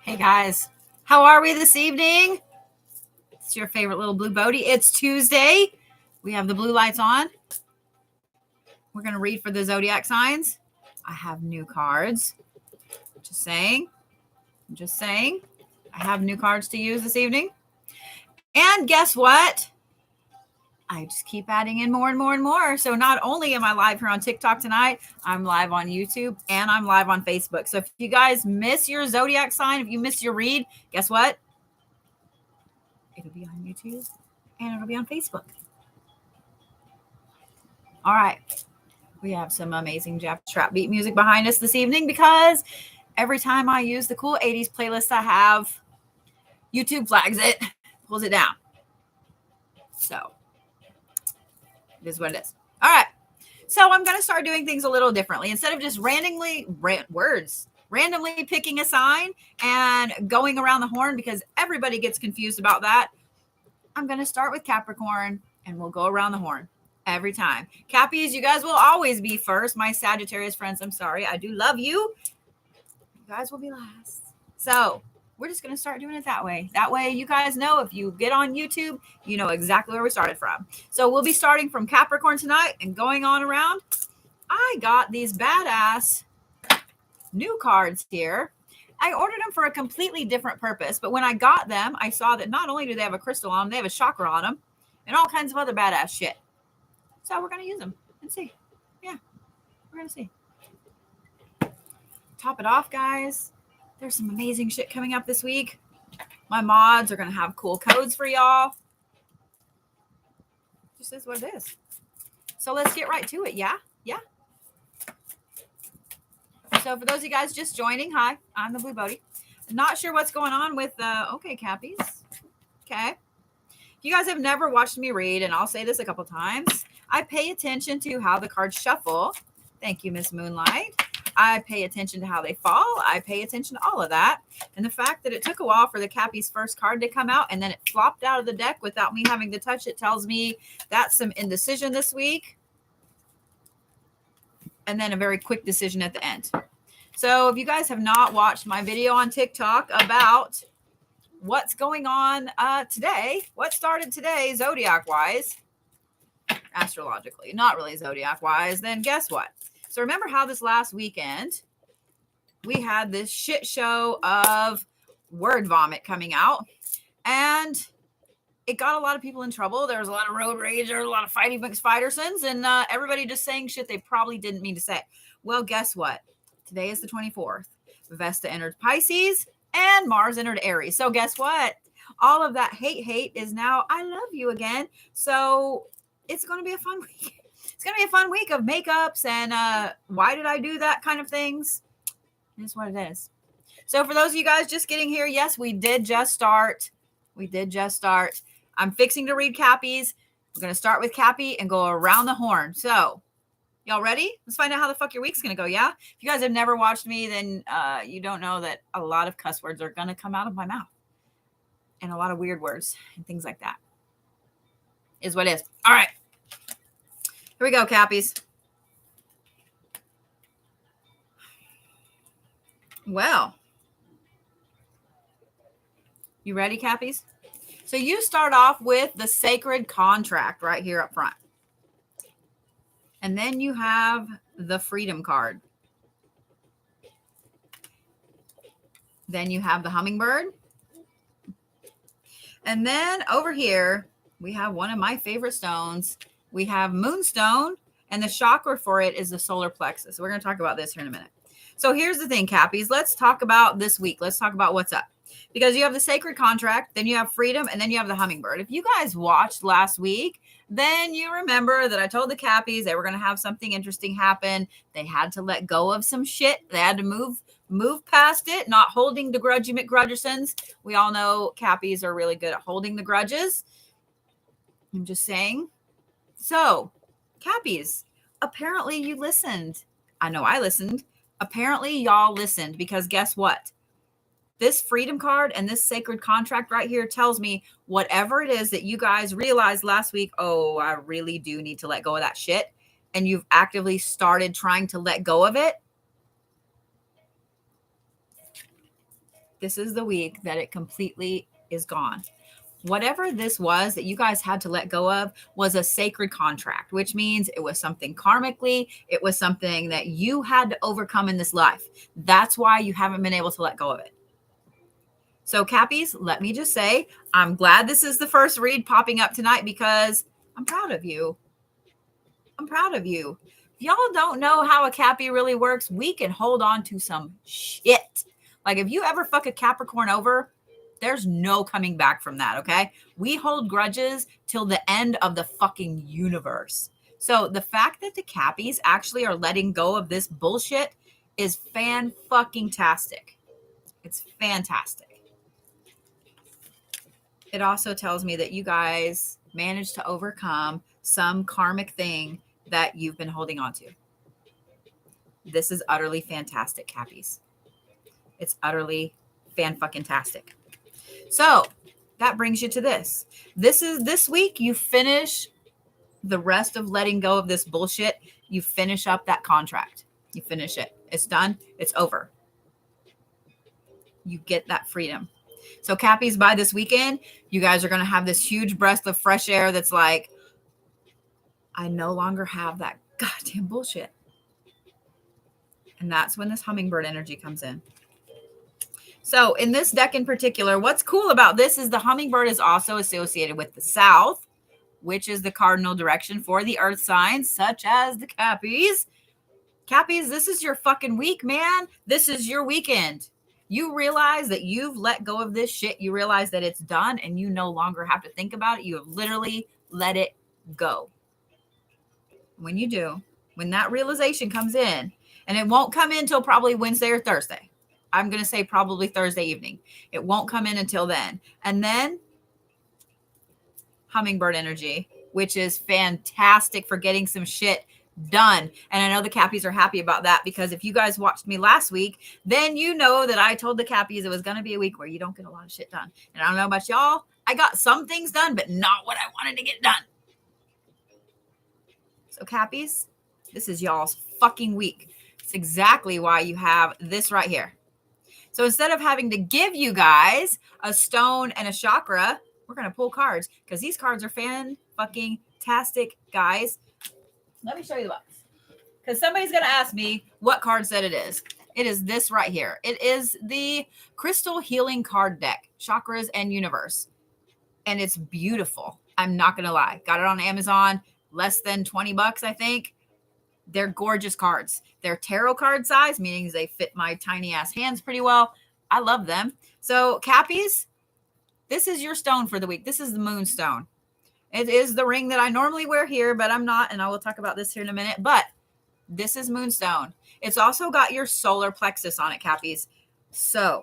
Hey guys, how are we this evening? It's your favorite little blue Bodhi. It's Tuesday. We have the blue lights on. We're going to read for the Zodiac signs. I have new cards. Just saying. I have new cards to use this evening. And guess what? I just keep adding in more and more and more. So not only am I live here on TikTok tonight, I'm live on YouTube and I'm live on Facebook. So if you guys miss your Zodiac sign, if you miss your read, guess what? It'll be on YouTube and it'll be on Facebook. All right. We have some amazing Jap trap beat music behind us this evening because every time I use the cool 80s playlist I have, YouTube flags it, pulls it down. So it is what it is. All right. So I'm going to start doing things a little differently. Instead of just randomly picking a sign and going around the horn because everybody gets confused about that, I'm going to start with Capricorn and we'll go around the horn every time. Cappies, you guys will always be first. My Sagittarius friends, I'm sorry. I do love you. You guys will be last. So we're just going to start doing it that way. That way you guys know if you get on YouTube, you know exactly where we started from. So we'll be starting from Capricorn tonight and going on around. I got these badass new cards here. I ordered them for a completely different purpose, but when I got them, I saw that not only do they have a crystal on them, they have a chakra on them and all kinds of other badass shit. So we're going to use them and see. Yeah, we're going to see. Top it off, guys. There's some amazing shit coming up this week. My mods are going to have cool codes for y'all. Just is what it is. So let's get right to it. Yeah. So for those of you guys just joining, hi, I'm the Blue Bodhi. Not sure what's going on with okay, Cappies. Okay. If you guys have never watched me read, and I'll say this a couple times, I pay attention to how the cards shuffle. Thank you, Miss Moonlight. I pay attention to how they fall. I pay attention to all of that. And the fact that it took a while for the Cappy's first card to come out and then it flopped out of the deck without me having to touch it tells me that's some indecision this week. And then a very quick decision at the end. So if you guys have not watched my video on TikTok about what's going on today, what started today Zodiac-wise, astrologically, not really Zodiac-wise, then guess what? So remember how this last weekend we had this shit show of word vomit coming out and it got a lot of people in trouble. There was a lot of road rage, there was a lot of fighting amongst Fightersons and everybody just saying shit they probably didn't mean to say. Well, guess what? Today is the 24th. Vesta entered Pisces and Mars entered Aries. So guess what? All of that hate is now I love you again. So it's going to be a fun week. It's going to be a fun week of makeups and why did I do that kind of things. It's what it is. So for those of you guys just getting here, yes, we did just start. I'm fixing to read Cappies. We're going to start with Cappy and go around the horn. So y'all ready? Let's find out how the fuck your week's going to go, yeah? If you guys have never watched me, then you don't know that a lot of cuss words are going to come out of my mouth. And a lot of weird words and things like that. Is what it is. All right. Here we go, Cappies. Well, you ready, Cappies? So you start off with the sacred contract right here up front. And then you have the freedom card. Then you have the hummingbird. And then over here, we have one of my favorite stones. We have moonstone, and the chakra for it is the solar plexus. We're going to talk about this here in a minute. So here's the thing, Cappies. Let's talk about this week. Let's talk about what's up. Because you have the sacred contract, then you have freedom, and then you have the hummingbird. If you guys watched last week, then you remember that I told the Cappies they were going to have something interesting happen. They had to let go of some shit. They had to move past it, not holding the grudgy McGrudgersons. We all know Cappies are really good at holding the grudges. I'm just saying. So, Cappies, apparently you listened. I know I listened. Apparently y'all listened because guess what? This freedom card and this sacred contract right here tells me whatever it is that you guys realized last week, oh, I really do need to let go of that shit. And you've actively started trying to let go of it. This is the week that it completely is gone. Whatever this was that you guys had to let go of was a sacred contract, which means it was something karmically, it was something that you had to overcome in this life. That's why you haven't been able to let go of it. So Cappies, let me just say, I'm glad this is the first read popping up tonight because I'm proud of you. I'm proud of you. If y'all don't know how a Cappy really works, we can hold on to some shit. Like if you ever fuck a Capricorn over, there's no coming back from that, okay? We hold grudges till the end of the fucking universe. So the fact that the Cappies actually are letting go of this bullshit is fan-fucking-tastic. It's fantastic. It also tells me that you guys managed to overcome some karmic thing that you've been holding on to. This is utterly fantastic, Cappies. It's utterly fan-fucking-tastic. So that brings you to this. This week, you finish the rest of letting go of this bullshit. You finish up that contract. You finish it. It's done. It's over. You get that freedom. So Cappies, by this weekend, you guys are going to have this huge breath of fresh air that's like, I no longer have that goddamn bullshit. And that's when this hummingbird energy comes in. So in this deck in particular, what's cool about this is the hummingbird is also associated with the south, which is the cardinal direction for the earth signs, such as the Cappies. Cappies, this is your fucking week, man. This is your weekend. You realize that you've let go of this shit. You realize that it's done and you no longer have to think about it. You have literally let it go. When you do, when that realization comes in, and it won't come in until probably Wednesday or Thursday. I'm going to say probably Thursday evening. It won't come in until then. And then hummingbird energy, which is fantastic for getting some shit done. And I know the Cappies are happy about that because if you guys watched me last week, then you know that I told the Cappies it was going to be a week where you don't get a lot of shit done. And I don't know about y'all. I got some things done, but not what I wanted to get done. So Cappies, this is y'all's fucking week. It's exactly why you have this right here. So instead of having to give you guys a stone and a chakra, we're going to pull cards because these cards are fan-fucking-tastic, guys. Let me show you the box because somebody's going to ask me what card set it is. It is this right here. It is the Crystal Healing Card Deck, Chakras and Universe. And it's beautiful. I'm not going to lie. Got it on Amazon, less than $20, I think. They're gorgeous cards. They're tarot card size, meaning they fit my tiny ass hands pretty well. I love them. So Cappies, this is your stone for the week. This is the moonstone. It is the ring that I normally wear here, but I'm not. And I will talk about this here in a minute. But this is moonstone. It's also got your solar plexus on it, Cappies. So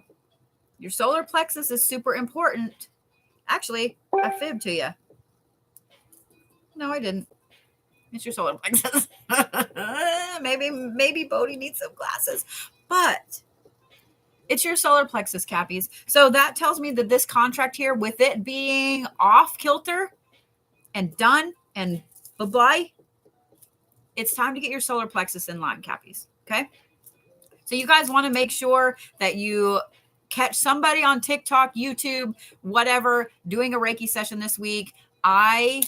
your solar plexus is super important. Actually, I fibbed to you. No, I didn't. It's your solar plexus. maybe Bodhi needs some glasses, but it's your solar plexus, Cappies. So that tells me that this contract here, with it being off kilter and done and bye-bye, it's time to get your solar plexus in line, Cappies. Okay. So you guys want to make sure that you catch somebody on TikTok, YouTube, whatever, doing a Reiki session this week. I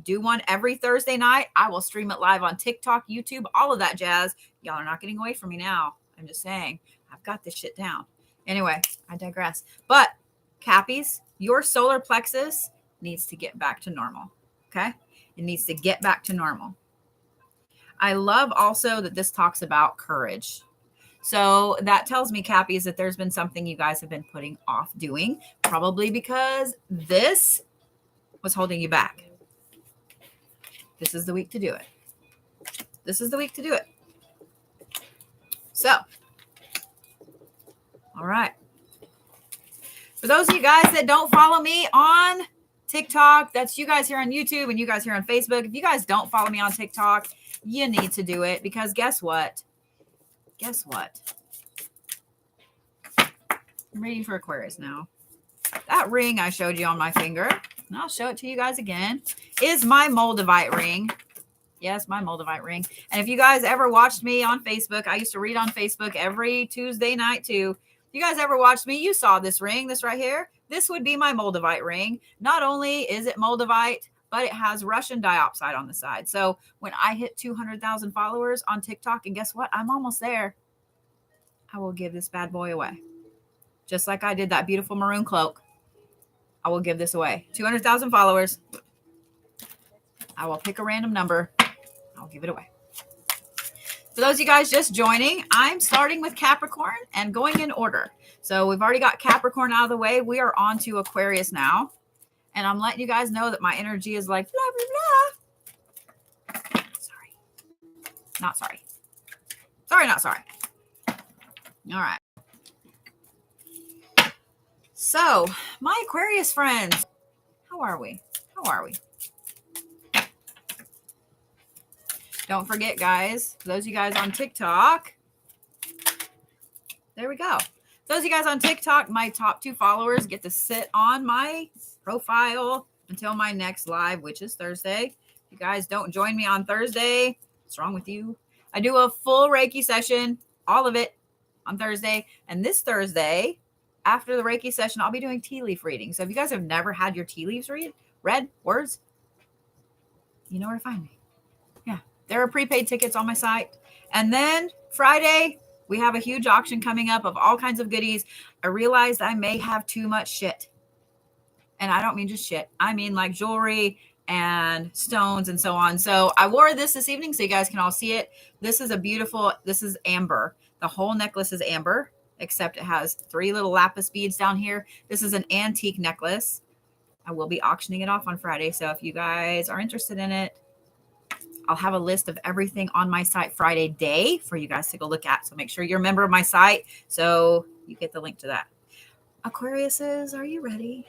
do one every Thursday night. I will stream it live on TikTok, YouTube, all of that jazz. Y'all are not getting away from me now. I'm just saying, I've got this shit down. Anyway, I digress. But Cappies, your solar plexus needs to get back to normal. Okay? It needs to get back to normal. I love also that this talks about courage. So that tells me, Cappies, that there's been something you guys have been putting off doing, probably because this was holding you back. This is the week to do it. This is the week to do it. So, all right. For those of you guys that don't follow me on TikTok, that's you guys here on YouTube and you guys here on Facebook. If you guys don't follow me on TikTok, you need to do it because guess what? Guess what? I'm reading for Aquarius now. That ring I showed you on my finger, and I'll show it to you guys again, is my Moldavite ring. Yes, my Moldavite ring. And if you guys ever watched me on Facebook, I used to read on Facebook every Tuesday night too. you guys ever watched me, you saw this ring, this right here. This would be my Moldavite ring. Not only is it Moldavite, but it has Russian diopside on the side. So when I hit 200,000 followers on TikTok, and guess what? I'm almost there. I will give this bad boy away. Just like I did that beautiful maroon cloak. I will give this away. 200,000 followers. I will pick a random number. I'll give it away. For those of you guys just joining, I'm starting with Capricorn and going in order. So we've already got Capricorn out of the way. We are on to Aquarius now. And I'm letting you guys know that my energy is like, blah, blah, blah. Sorry. Not sorry. Sorry, not sorry. All right. So, my Aquarius friends, how are we? How are we? Don't forget, guys, for those of you guys on TikTok, there we go. Those of you guys on TikTok, my top 2 followers get to sit on my profile until my next live, which is Thursday. If you guys don't join me on Thursday, what's wrong with you? I do a full Reiki session, all of it, on Thursday. And this Thursday, after the Reiki session, I'll be doing tea leaf reading. So if you guys have never had your tea leaves read words, you know where to find me. Yeah, there are prepaid tickets on my site. And then Friday, we have a huge auction coming up of all kinds of goodies. I realized I may have too much shit. And I don't mean just shit. I mean like jewelry and stones and so on. So I wore this evening so you guys can all see it. This is this is amber. The whole necklace is amber, except it has 3 little lapis beads down here. This is an antique necklace. I will be auctioning it off on Friday. So if you guys are interested in it, I'll have a list of everything on my site Friday day for you guys to go look at. So make sure you're a member of my site so you get the link to that. Aquariuses, are you ready?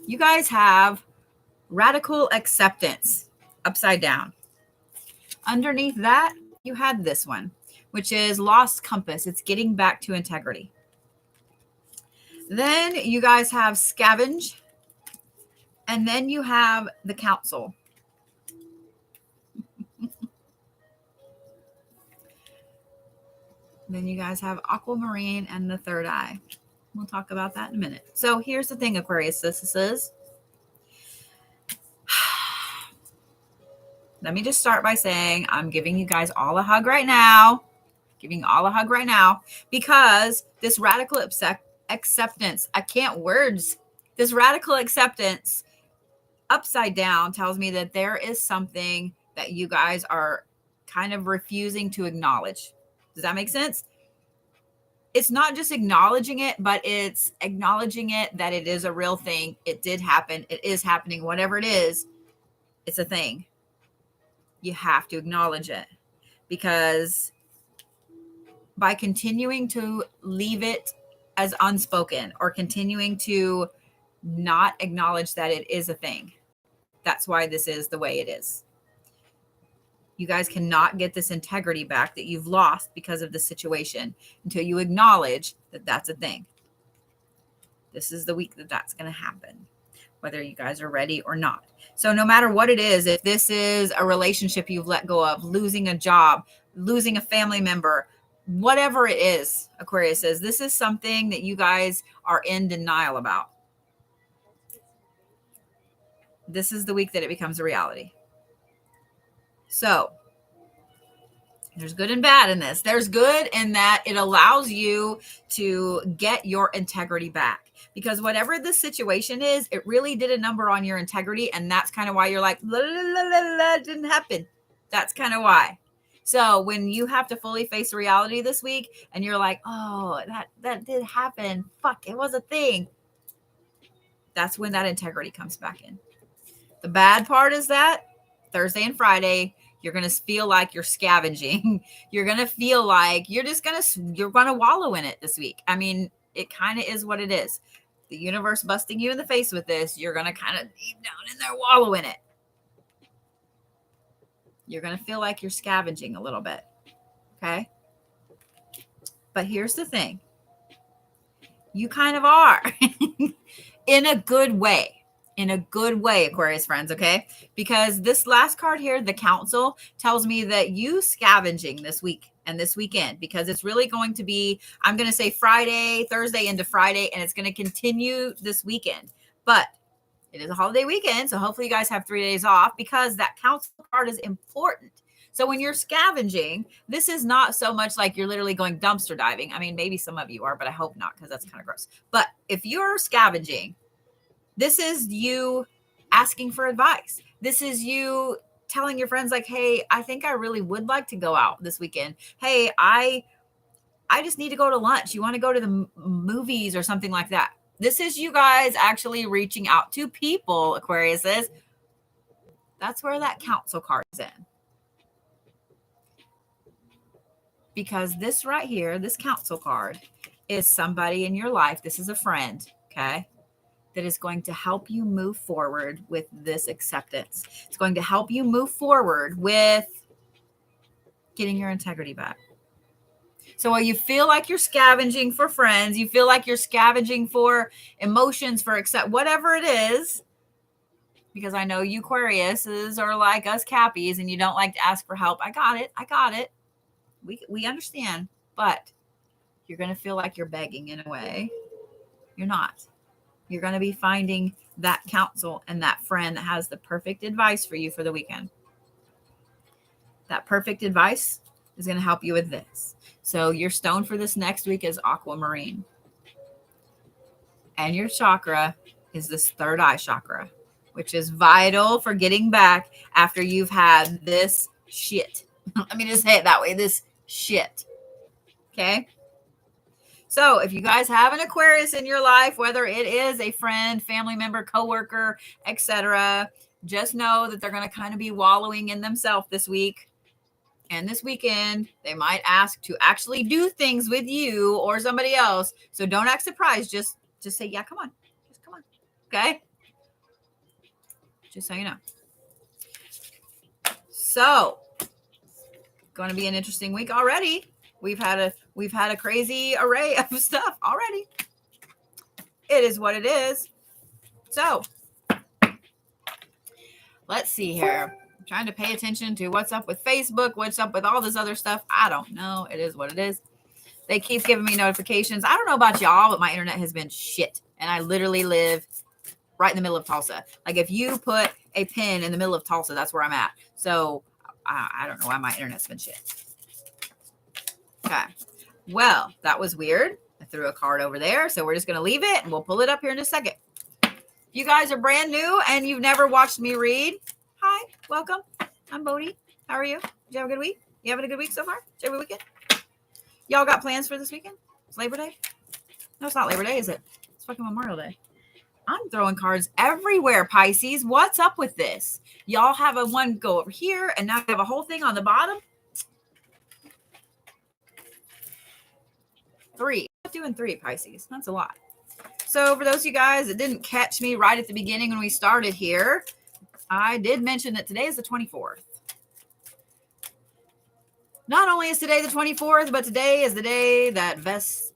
You guys have radical acceptance upside down. Underneath that, you had this one, which is lost compass. It's getting back to integrity. Then you guys have scavenge. And then you have the council. Then you guys have aquamarine and the third eye. We'll talk about that in a minute. So here's the thing, Aquarius. This is. Let me just start by saying I'm giving you guys all a hug right now. Giving all a hug right now. Because this radical acceptance, I can't words. This radical acceptance upside down tells me that there is something that you guys are kind of refusing to acknowledge. Does that make sense? It's not just acknowledging it, but it's acknowledging it that it is a real thing. It did happen. It is happening. Whatever it is, it's a thing. You have to acknowledge it, because by continuing to leave it as unspoken or continuing to not acknowledge that it is a thing, that's why this is the way it is. You guys cannot get this integrity back that you've lost because of the situation until you acknowledge that that's a thing. This is the week that that's going to happen, whether you guys are ready or not. So no matter what it is, if this is a relationship you've let go of, losing a job, losing a family member, whatever it is, Aquarius says, this is something that you guys are in denial about. This is the week that it becomes a reality. So there's good and bad in this. There's good in that it allows you to get your integrity back, because whatever the situation is, it really did a number on your integrity. And that's kind of why you're like, la, la, la, la, la, it didn't happen. That's kind of why. So when you have to fully face reality this week and you're like, oh, that did happen. Fuck, it was a thing. That's when that integrity comes back in. The bad part is that Thursday and Friday, you're going to feel like you're scavenging. You're going to feel like you're going to wallow in it this week. I mean, it kind of is what it is. The universe busting you in the face with this, you're going to kind of deep down in there wallow in it. You're going to feel like you're scavenging a little bit. Okay? But here's the thing. You kind of are in a good way. In a good way, Aquarius friends, okay? Because this last card here, the council, tells me that you scavenging this week and this weekend, because it's really going to be, I'm going to say Friday, Thursday into Friday, and it's going to continue this weekend. But it is a holiday weekend, so hopefully you guys have 3 days off, because that council card is important. So when you're scavenging, this is not so much like you're literally going dumpster diving. I mean, maybe some of you are, but I hope not, because that's kind of gross. But if you're scavenging, this is you asking for advice. This is you telling your friends like, hey, I think I really would like to go out this weekend. Hey, I just need to go to lunch. You want to go to the movies or something like that. This is you guys actually reaching out to people, Aquariuses. That's where that council card is in. Because this right here, this council card, is somebody in your life. This is a friend, okay, that is going to help you move forward with this acceptance. It's going to help you move forward with getting your integrity back. So while you feel like you're scavenging for friends, you feel like you're scavenging for emotions, for whatever it is, because I know you Aquariuses are like us Cappies and you don't like to ask for help. I got it. We understand, but you're going to feel like you're begging in a way. You're not. You're going to be finding that counsel and that friend that has the perfect advice for you for the weekend. That perfect advice is going to help you with this. So your stone for this next week is aquamarine. And your chakra is this third eye chakra, which is vital for getting back after you've had this shit. Let me just say it that way, this shit. Okay? So if you guys have an Aquarius in your life, whether it is a friend, family member, coworker, etc., just know that they're going to kind of be wallowing in themselves this week. And this weekend, they might ask to actually do things with you or somebody else. So don't act surprised. Just say, yeah, come on. Just come on. Okay? Just so you know. So, going to be an interesting week already. We've had a crazy array of stuff already. It is what it is. So, let's see here. I'm trying to pay attention to what's up with Facebook, what's up with all this other stuff. I don't know. It is what it is. They keep giving me notifications. I don't know about y'all, but my internet has been shit. And I literally live right in the middle of Tulsa. Like if you put a pin in the middle of Tulsa, that's where I'm at. So I don't know why my internet's been shit. Okay. Well, that was weird. I threw a card over there. So we're just going to leave it and we'll pull it up here in just a second. If you guys are brand new and you've never watched me read, hi, welcome. I'm Bodhi. How are you? Did you have a good week? You having a good week so far? Did you have a weekend? Y'all got plans for this weekend? It's Labor Day? No, it's not Labor Day, is it? It's fucking Memorial Day. I'm throwing cards everywhere, Pisces. What's up with this? Y'all have a one go over here, and now you have a whole thing on the bottom. 3. I'm doing 3, Pisces. That's a lot. So for those of you guys that didn't catch me right at the beginning when we started here, I did mention that today is the 24th. Not only is today the 24th, but today is the day that Vesta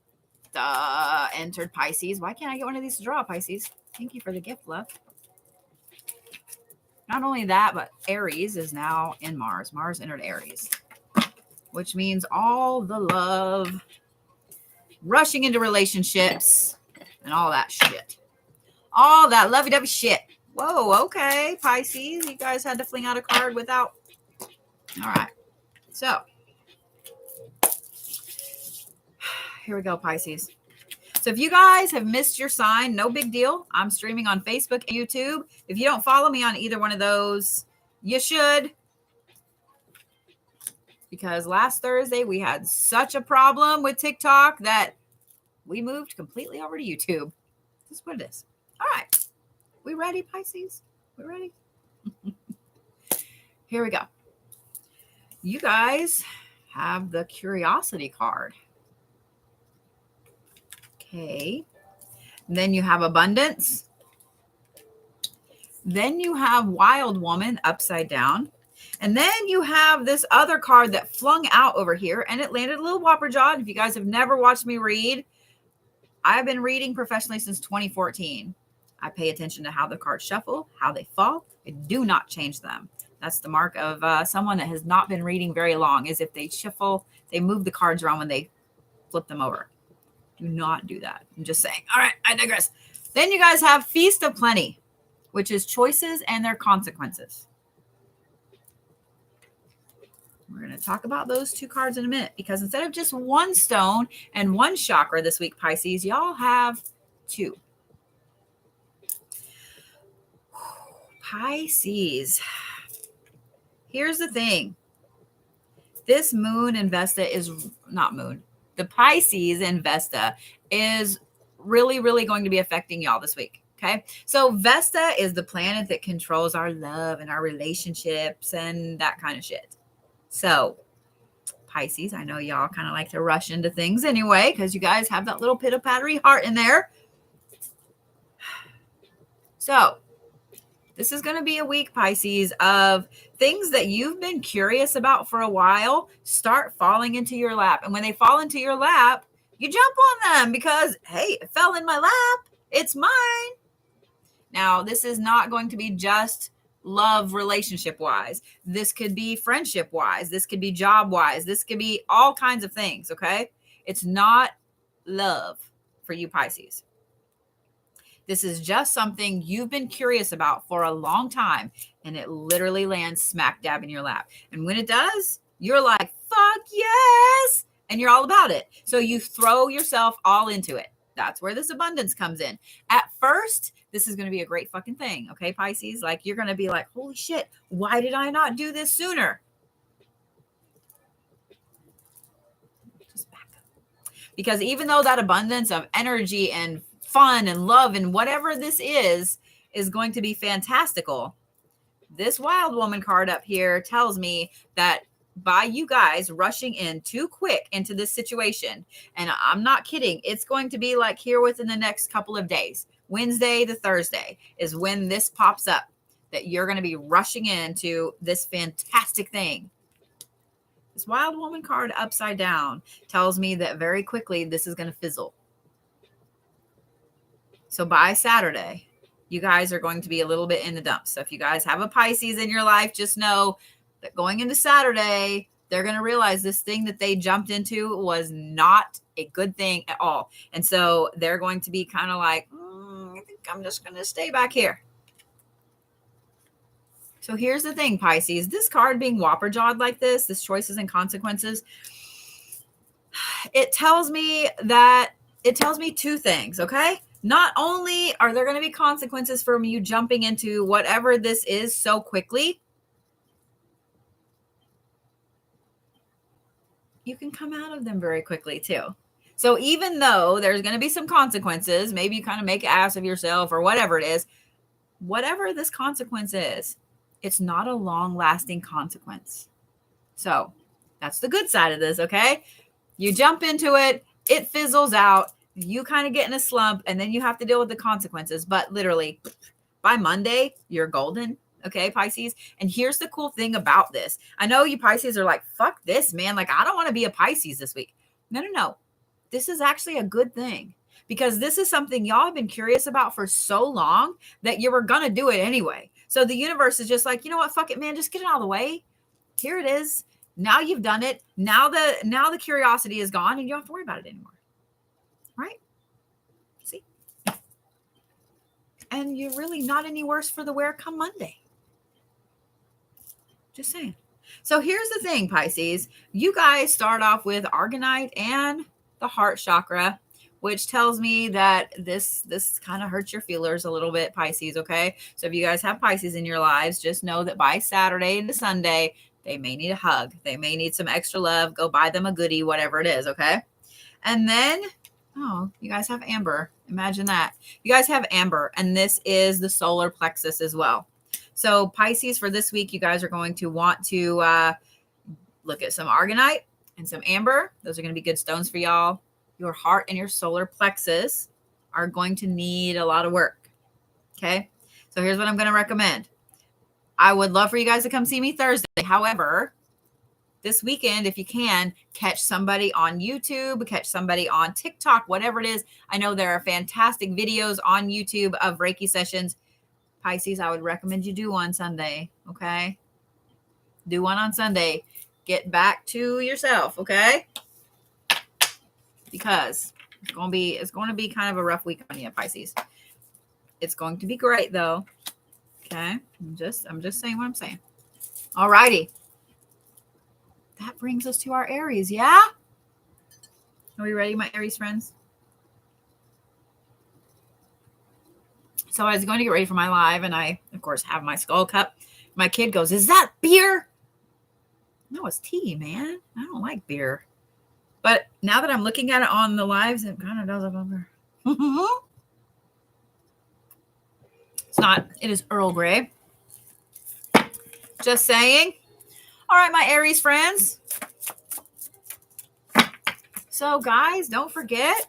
entered Pisces. Why can't I get one of these to draw, Pisces? Thank you for the gift, love. Not only that, but Aries is now in Mars. Mars entered Aries, which means all the love, rushing into relationships, and all that shit. All that lovey-dovey shit. Whoa, okay, Pisces. You guys had to fling out a card without. All right. So, here we go, Pisces. So if you guys have missed your sign, no big deal. I'm streaming on Facebook and YouTube. If you don't follow me on either one of those, you should. Because last Thursday, we had such a problem with TikTok that we moved completely over to YouTube. That's what it is. All right. We ready, Pisces? We ready? Here we go. You guys have the Curiosity card. Okay. Then you have Abundance. Then you have Wild Woman upside down. And then you have this other card that flung out over here, and it landed a little whopper jawed. If you guys have never watched me read, I've been reading professionally since 2014. I pay attention to how the cards shuffle, how they fall. I do not change them. That's the mark of someone that has not been reading very long, is if they shuffle They move the cards around when they flip them over. Do not do that. I'm just saying. All right, I digress. Then you guys have Feast of Plenty, which is choices and their consequences. We're going to talk about those two cards in a minute, because instead of just one stone and one chakra this week, Pisces, y'all have two. Pisces. Here's the thing. This moon in Vesta is not moon. The Pisces in Vesta is really, really going to be affecting y'all this week. Okay. So Vesta is the planet that controls our love and our relationships and that kind of shit. So Pisces, I know y'all kind of like to rush into things anyway, because you guys have that little pitter-pattery heart in there. So this is going to be a week, Pisces, of things that you've been curious about for a while start falling into your lap. And when they fall into your lap, you jump on them because, hey, it fell in my lap. It's mine. Now, this is not going to be just love relationship wise. This could be friendship wise. This could be job wise. This could be all kinds of things. Okay. It's not love for you, Pisces. This is just something you've been curious about for a long time, and it literally lands smack dab in your lap. And when it does, you're like, fuck yes. And you're all about it. So you throw yourself all into it. That's where this abundance comes in. At first, this is going to be a great fucking thing. Okay, Pisces? Like, you're going to be like, holy shit, why did I not do this sooner? Just back up. Because even though that abundance of energy and fun and love and whatever this is going to be fantastical, this wild woman card up here tells me that by you guys rushing in too quick into this situation, and I'm not kidding, it's going to be like here within the next couple of days, Wednesday to Thursday is when this pops up, that you're going to be rushing into this fantastic thing. This wild woman card upside down tells me that very quickly this is going to fizzle. So by Saturday, you guys are going to be a little bit in the dumps. So if you guys have a Pisces in your life, just know that going into Saturday, they're going to realize this thing that they jumped into was not a good thing at all. And so they're going to be kind of like, I think I'm just going to stay back here. So here's the thing, Pisces. This card being whopper-jawed like this choices and consequences, it tells me two things, okay? Not only are there going to be consequences from you jumping into whatever this is so quickly, you can come out of them very quickly too. So even though there's going to be some consequences, maybe you kind of make an ass of yourself or whatever it is, whatever this consequence is, it's not a long-lasting consequence. So that's the good side of this, okay? You jump into it, it fizzles out, you kind of get in a slump, and then you have to deal with the consequences. But literally, by Monday, you're golden. Okay, Pisces. And here's the cool thing about this. I know you Pisces are like, fuck this, man. Like, I don't want to be a Pisces this week. No. This is actually a good thing, because this is something y'all have been curious about for so long that you were going to do it anyway. So the universe is just like, you know what? Fuck it, man. Just get it out of the way. Here it is. Now you've done it. Now the curiosity is gone and you don't have to worry about it anymore. Right? See? And you're really not any worse for the wear come Monday. Just saying. So here's the thing, Pisces. You guys start off with Argonite and the heart chakra, which tells me that this kind of hurts your feelers a little bit, Pisces, okay? So if you guys have Pisces in your lives, just know that by Saturday into Sunday, they may need a hug. They may need some extra love. Go buy them a goodie, whatever it is, okay? And then, oh, you guys have Amber. Imagine that. You guys have Amber, and this is the solar plexus as well. So Pisces, for this week, you guys are going to want to look at some Argonite and some Amber. Those are going to be good stones for y'all. Your heart and your solar plexus are going to need a lot of work. Okay. So here's what I'm going to recommend. I would love for you guys to come see me Thursday. However, this weekend, if you can, catch somebody on YouTube, catch somebody on TikTok, whatever it is. I know there are fantastic videos on YouTube of Reiki sessions. Pisces, I would recommend you do one Sunday. Okay. Do one on Sunday. Get back to yourself, okay? Because it's going to be kind of a rough week on you, Pisces. It's going to be great though. Okay? I'm just saying what I'm saying. All righty. That brings us to our Aries, yeah? Are we ready, my Aries friends? So I was going to get ready for my live, and I, of course, have my skull cup. My kid goes, "Is that beer?" No, it's tea, man. I don't like beer. But now that I'm looking at it on the lives, it kind of does look like beer. It's not. It is Earl Grey. Just saying. All right, my Aries friends. So, guys, don't forget,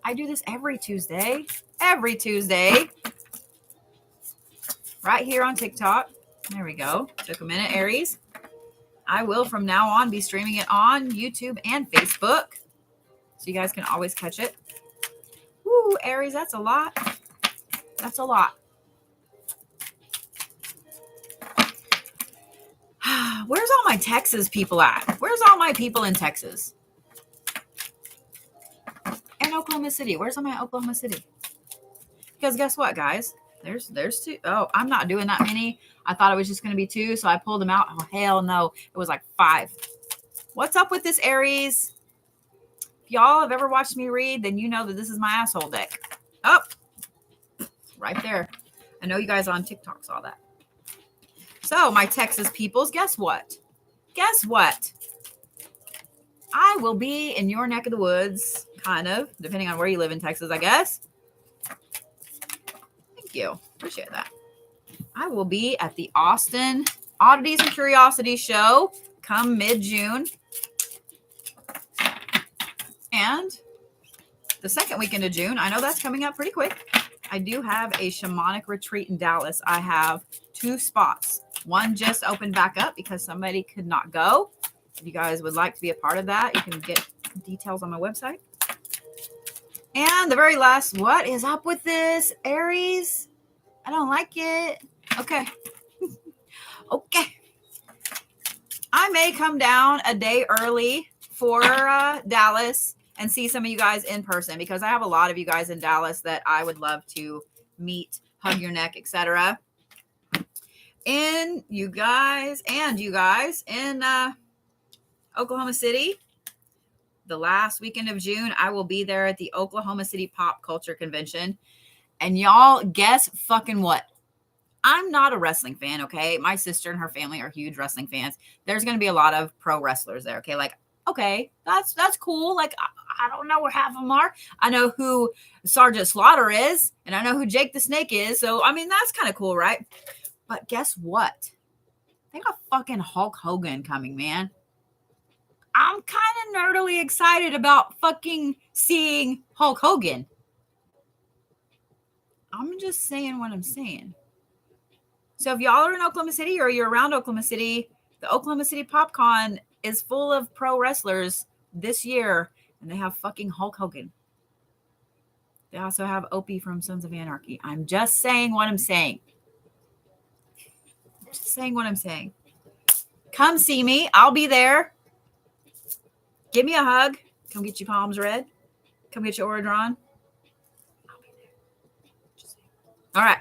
I do this every Tuesday. Every Tuesday. Right here on TikTok. There we go. Took a minute, Aries. I will from now on be streaming it on YouTube and Facebook. So you guys can always catch it. Woo, Aries, that's a lot. That's a lot. Where's all my Texas people at? Where's all my people in Texas? And Oklahoma City. Where's all my Oklahoma City? Because guess what, guys? There's two. Oh, I'm not doing that many. I thought it was just going to be 2, so I pulled them out. Oh, hell no. It was like 5. What's up with this, Aries? If y'all have ever watched me read, then you know that this is my asshole deck. Oh, right there. I know you guys on TikTok saw that. So, my Texas peoples, guess what? Guess what? I will be in your neck of the woods, kind of, depending on where you live in Texas, I guess. Thank you. Appreciate that. I will be at the Austin Oddities and Curiosities show come mid-June. And the second weekend of June, I know that's coming up pretty quick. I do have a shamanic retreat in Dallas. I have 2 spots. One just opened back up because somebody could not go. If you guys would like to be a part of that, you can get details on my website. And the very last, what is up with this, Aries? I don't like it. Okay. Okay. I may come down a day early for Dallas and see some of you guys in person, because I have a lot of you guys in Dallas that I would love to meet, hug your neck, etc. And you guys in Oklahoma City. The last weekend of June, I will be there at the Oklahoma City Pop Culture Convention. And y'all, guess fucking what? I'm not a wrestling fan, okay? My sister and her family are huge wrestling fans. There's going to be a lot of pro wrestlers there, okay? Like, okay, that's cool. Like, I don't know where half of them are. I know who Sergeant Slaughter is, and I know who Jake the Snake is. So, I mean, that's kind of cool, right? But guess what? They got fucking Hulk Hogan coming, man. I'm kind of nerdily excited about fucking seeing Hulk Hogan. I'm just saying what I'm saying. So if y'all are in Oklahoma City or you're around Oklahoma City, the Oklahoma City PopCon is full of pro wrestlers this year, and they have fucking Hulk Hogan. They also have Opie from Sons of Anarchy. I'm just saying what I'm saying. Just saying what I'm saying. Come see me. I'll be there. Give me a hug. Come get your palms read. Come get your aura drawn. I'll be there. Just saying. All right.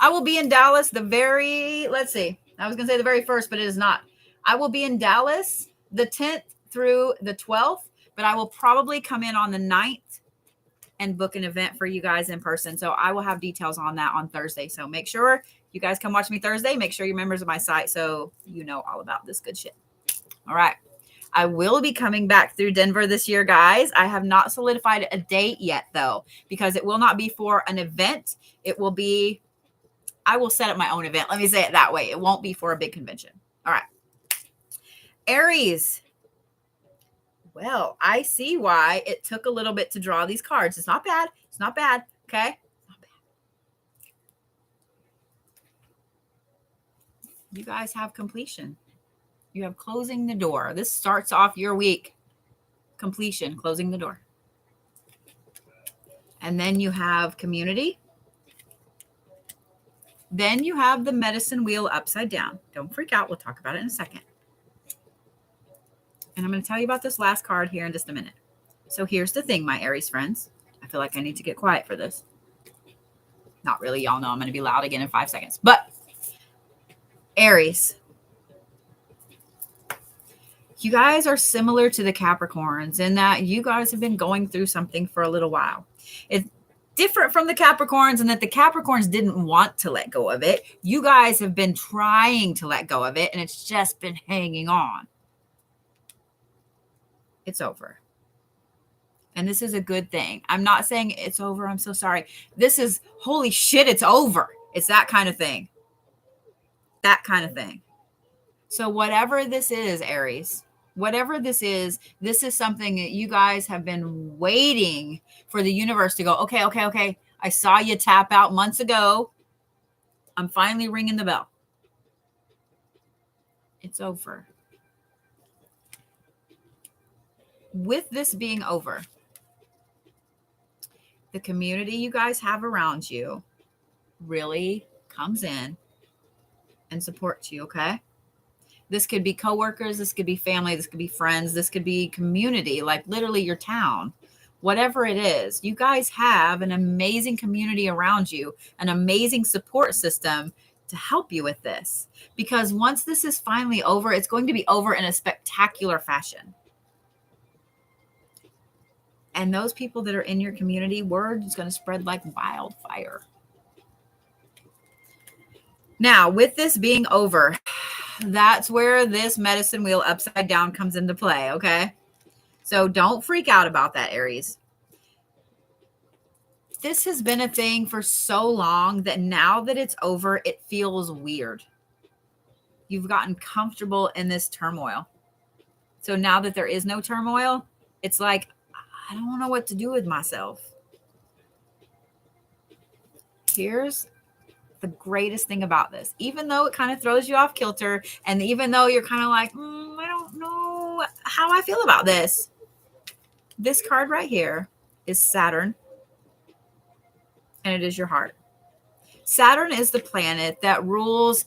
I will be in Dallas let's see. I was going to say the very first, but it is not. I will be in Dallas the 10th through the 12th, but I will probably come in on the 9th and book an event for you guys in person. So I will have details on that on Thursday. So make sure you guys come watch me Thursday. Make sure you're members of my site so you know all about this good shit. All right. I will be coming back through Denver this year, guys. I have not solidified a date yet, though, because it will not be for an event. It will be... I will set up my own event. Let me say it that way. It won't be for a big convention. All right. Aries. Well, I see why it took a little bit to draw these cards. It's not bad. It's not bad. Okay. Not bad. You guys have completion. You have closing the door. This starts off your week. Completion, closing the door. And then you have community. Then you have the medicine wheel upside down. Don't freak out. We'll talk about it in a second. And I'm going to tell you about this last card here in just a minute. So here's the thing, my Aries friends. I feel like I need to get quiet for this. Not really. Y'all know I'm going to be loud again in 5 seconds. But Aries, you guys are similar to the Capricorns in that you guys have been going through something for a little while. It's different from the Capricorns in that the Capricorns didn't want to let go of it. You guys have been trying to let go of it, and it's just been hanging on. It's over. And this is a good thing. I'm not saying it's over. I'm so sorry. This is, holy shit, it's over. It's that kind of thing. That kind of thing. So whatever this is, Aries, whatever this is something that you guys have been waiting for the universe to go, okay. I saw you tap out months ago. I'm finally ringing the bell. It's over. With this being over, the community you guys have around you really comes in and supports you, okay? This could be coworkers, this could be family, this could be friends, this could be community, like literally your town. Whatever it is, you guys have an amazing community around you, an amazing support system to help you with this. Because once this is finally over, it's going to be over in a spectacular fashion. And those people that are in your community, word is going to spread like wildfire. Now, with this being over, that's where this medicine wheel upside down comes into play, okay? So don't freak out about that, Aries. This has been a thing for so long that now that it's over, it feels weird. You've gotten comfortable in this turmoil. So now that there is no turmoil, it's like, I don't know what to do with myself. Here's the greatest thing about this. Even though it kind of throws you off kilter, and even though you're kind of like, I don't know how I feel about this. This card right here is Saturn, and it is your heart. Saturn is the planet that rules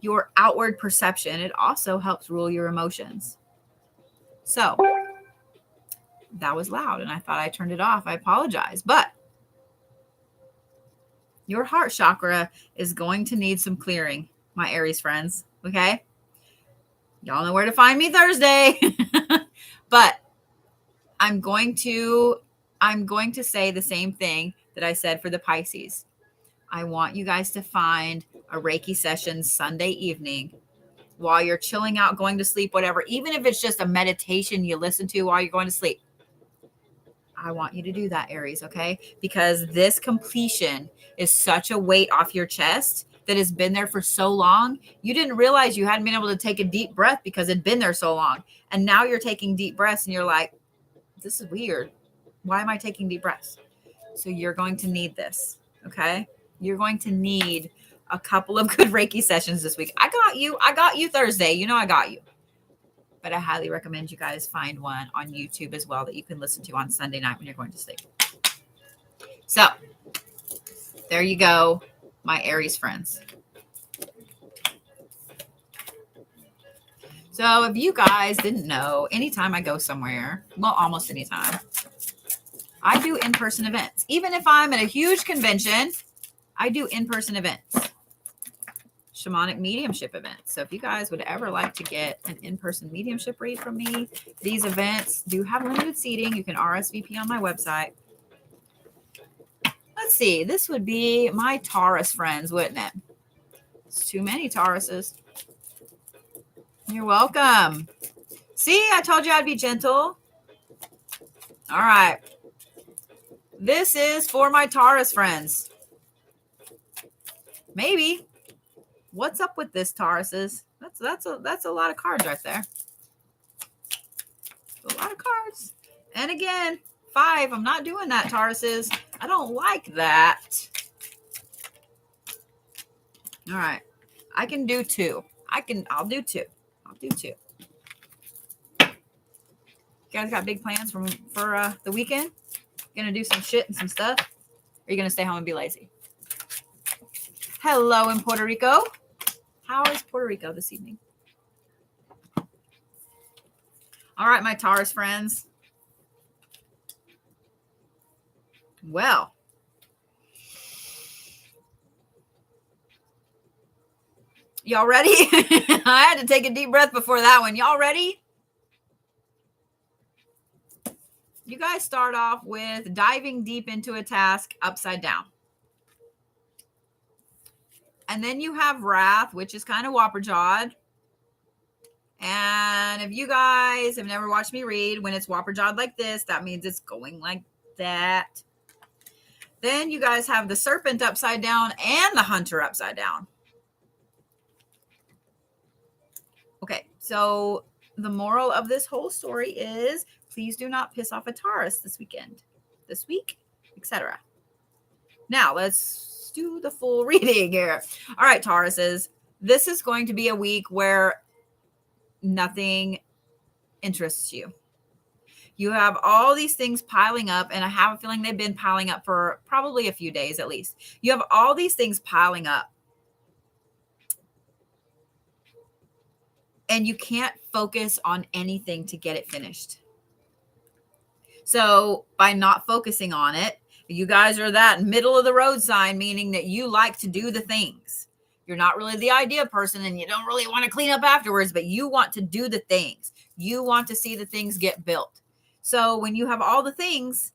your outward perception. It also helps rule your emotions. So that was loud, and I thought I turned it off. I apologize. But your heart chakra is going to need some clearing, my Aries friends. Okay? Y'all know where to find me Thursday. But I'm going to say the same thing that I said for the Pisces. I want you guys to find a Reiki session Sunday evening while you're chilling out, going to sleep, whatever. Even if it's just a meditation you listen to while you're going to sleep. I want you to do that, Aries, okay? Because this completion is such a weight off your chest that has been there for so long. You didn't realize you hadn't been able to take a deep breath because it'd been there so long. And now you're taking deep breaths and you're like, this is weird. Why am I taking deep breaths? So you're going to need this, okay? You're going to need a couple of good Reiki sessions this week. I got you Thursday. You know I got you. But I highly recommend you guys find one on YouTube as well that you can listen to on Sunday night when you're going to sleep. So there you go, my Aries friends. So if you guys didn't know, anytime I go somewhere, well, almost anytime, I do in-person events. Even if I'm at a huge convention, I do in-person events. Shamanic mediumship events. So if you guys would ever like to get an in-person mediumship read from me, these events do have limited seating. You can RSVP on my website. Let's see. This would be my Taurus friends, wouldn't it? It's too many Tauruses. You're welcome. See, I told you I'd be gentle. All right. This is for my Taurus friends. Maybe. What's up with this, Tauruses? That's a lot of cards right there. A lot of cards. And again, 5. I'm not doing that, Tauruses. I don't like that. All right. I can do 2. I'll do 2. I'll do 2. You guys got big plans for the weekend? Gonna do some shit and some stuff? Or are you gonna stay home and be lazy? Hello in Puerto Rico. How is Puerto Rico this evening? All right, my Taurus friends. Well, y'all ready? I had to take a deep breath before that one. Y'all ready? You guys start off with diving deep into a task upside down. And then you have wrath, which is kind of whopper-jawed. And if you guys have never watched me read, when it's whopper-jawed like this, that means it's going like that. Then you guys have the serpent upside down and the hunter upside down. Okay, so the moral of this whole story is please do not piss off a Taurus this weekend, this week, etc. Now, let's do the full reading here. All right, Tauruses, this is going to be a week where nothing interests you. You have all these things piling up, and I have a feeling they've been piling up for probably a few days at least. You have all these things piling up, and you can't focus on anything to get it finished. So by not focusing on it, you guys are that middle of the road sign, meaning that you like to do the things. You're not really the idea person, and you don't really want to clean up afterwards, but you want to do the things. You want to see the things get built. So when you have all the things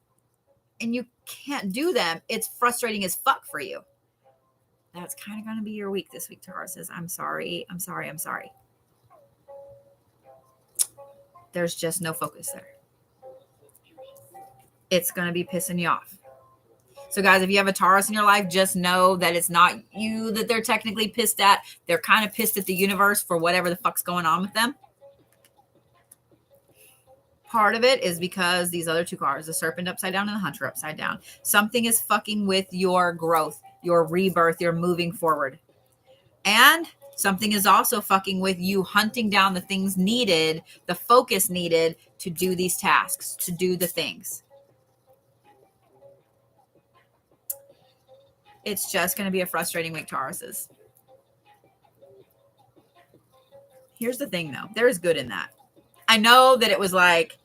and you can't do them, it's frustrating as fuck for you. That's kind of going to be your week this week, Tauruses. I'm sorry. There's just no focus there. It's going to be pissing you off. So guys, if you have a Taurus in your life, just know that it's not you that they're technically pissed at. They're kind of pissed at the universe for whatever the fuck's going on with them. Part of it is because these other two cards, the serpent upside down and the hunter upside down, something is fucking with your growth, your rebirth, your moving forward. And something is also fucking with you hunting down the things needed, the focus needed to do these tasks, to do the things. It's just going to be a frustrating week, Tauruses. Here's the thing, though. There is good in that. I know that it was like,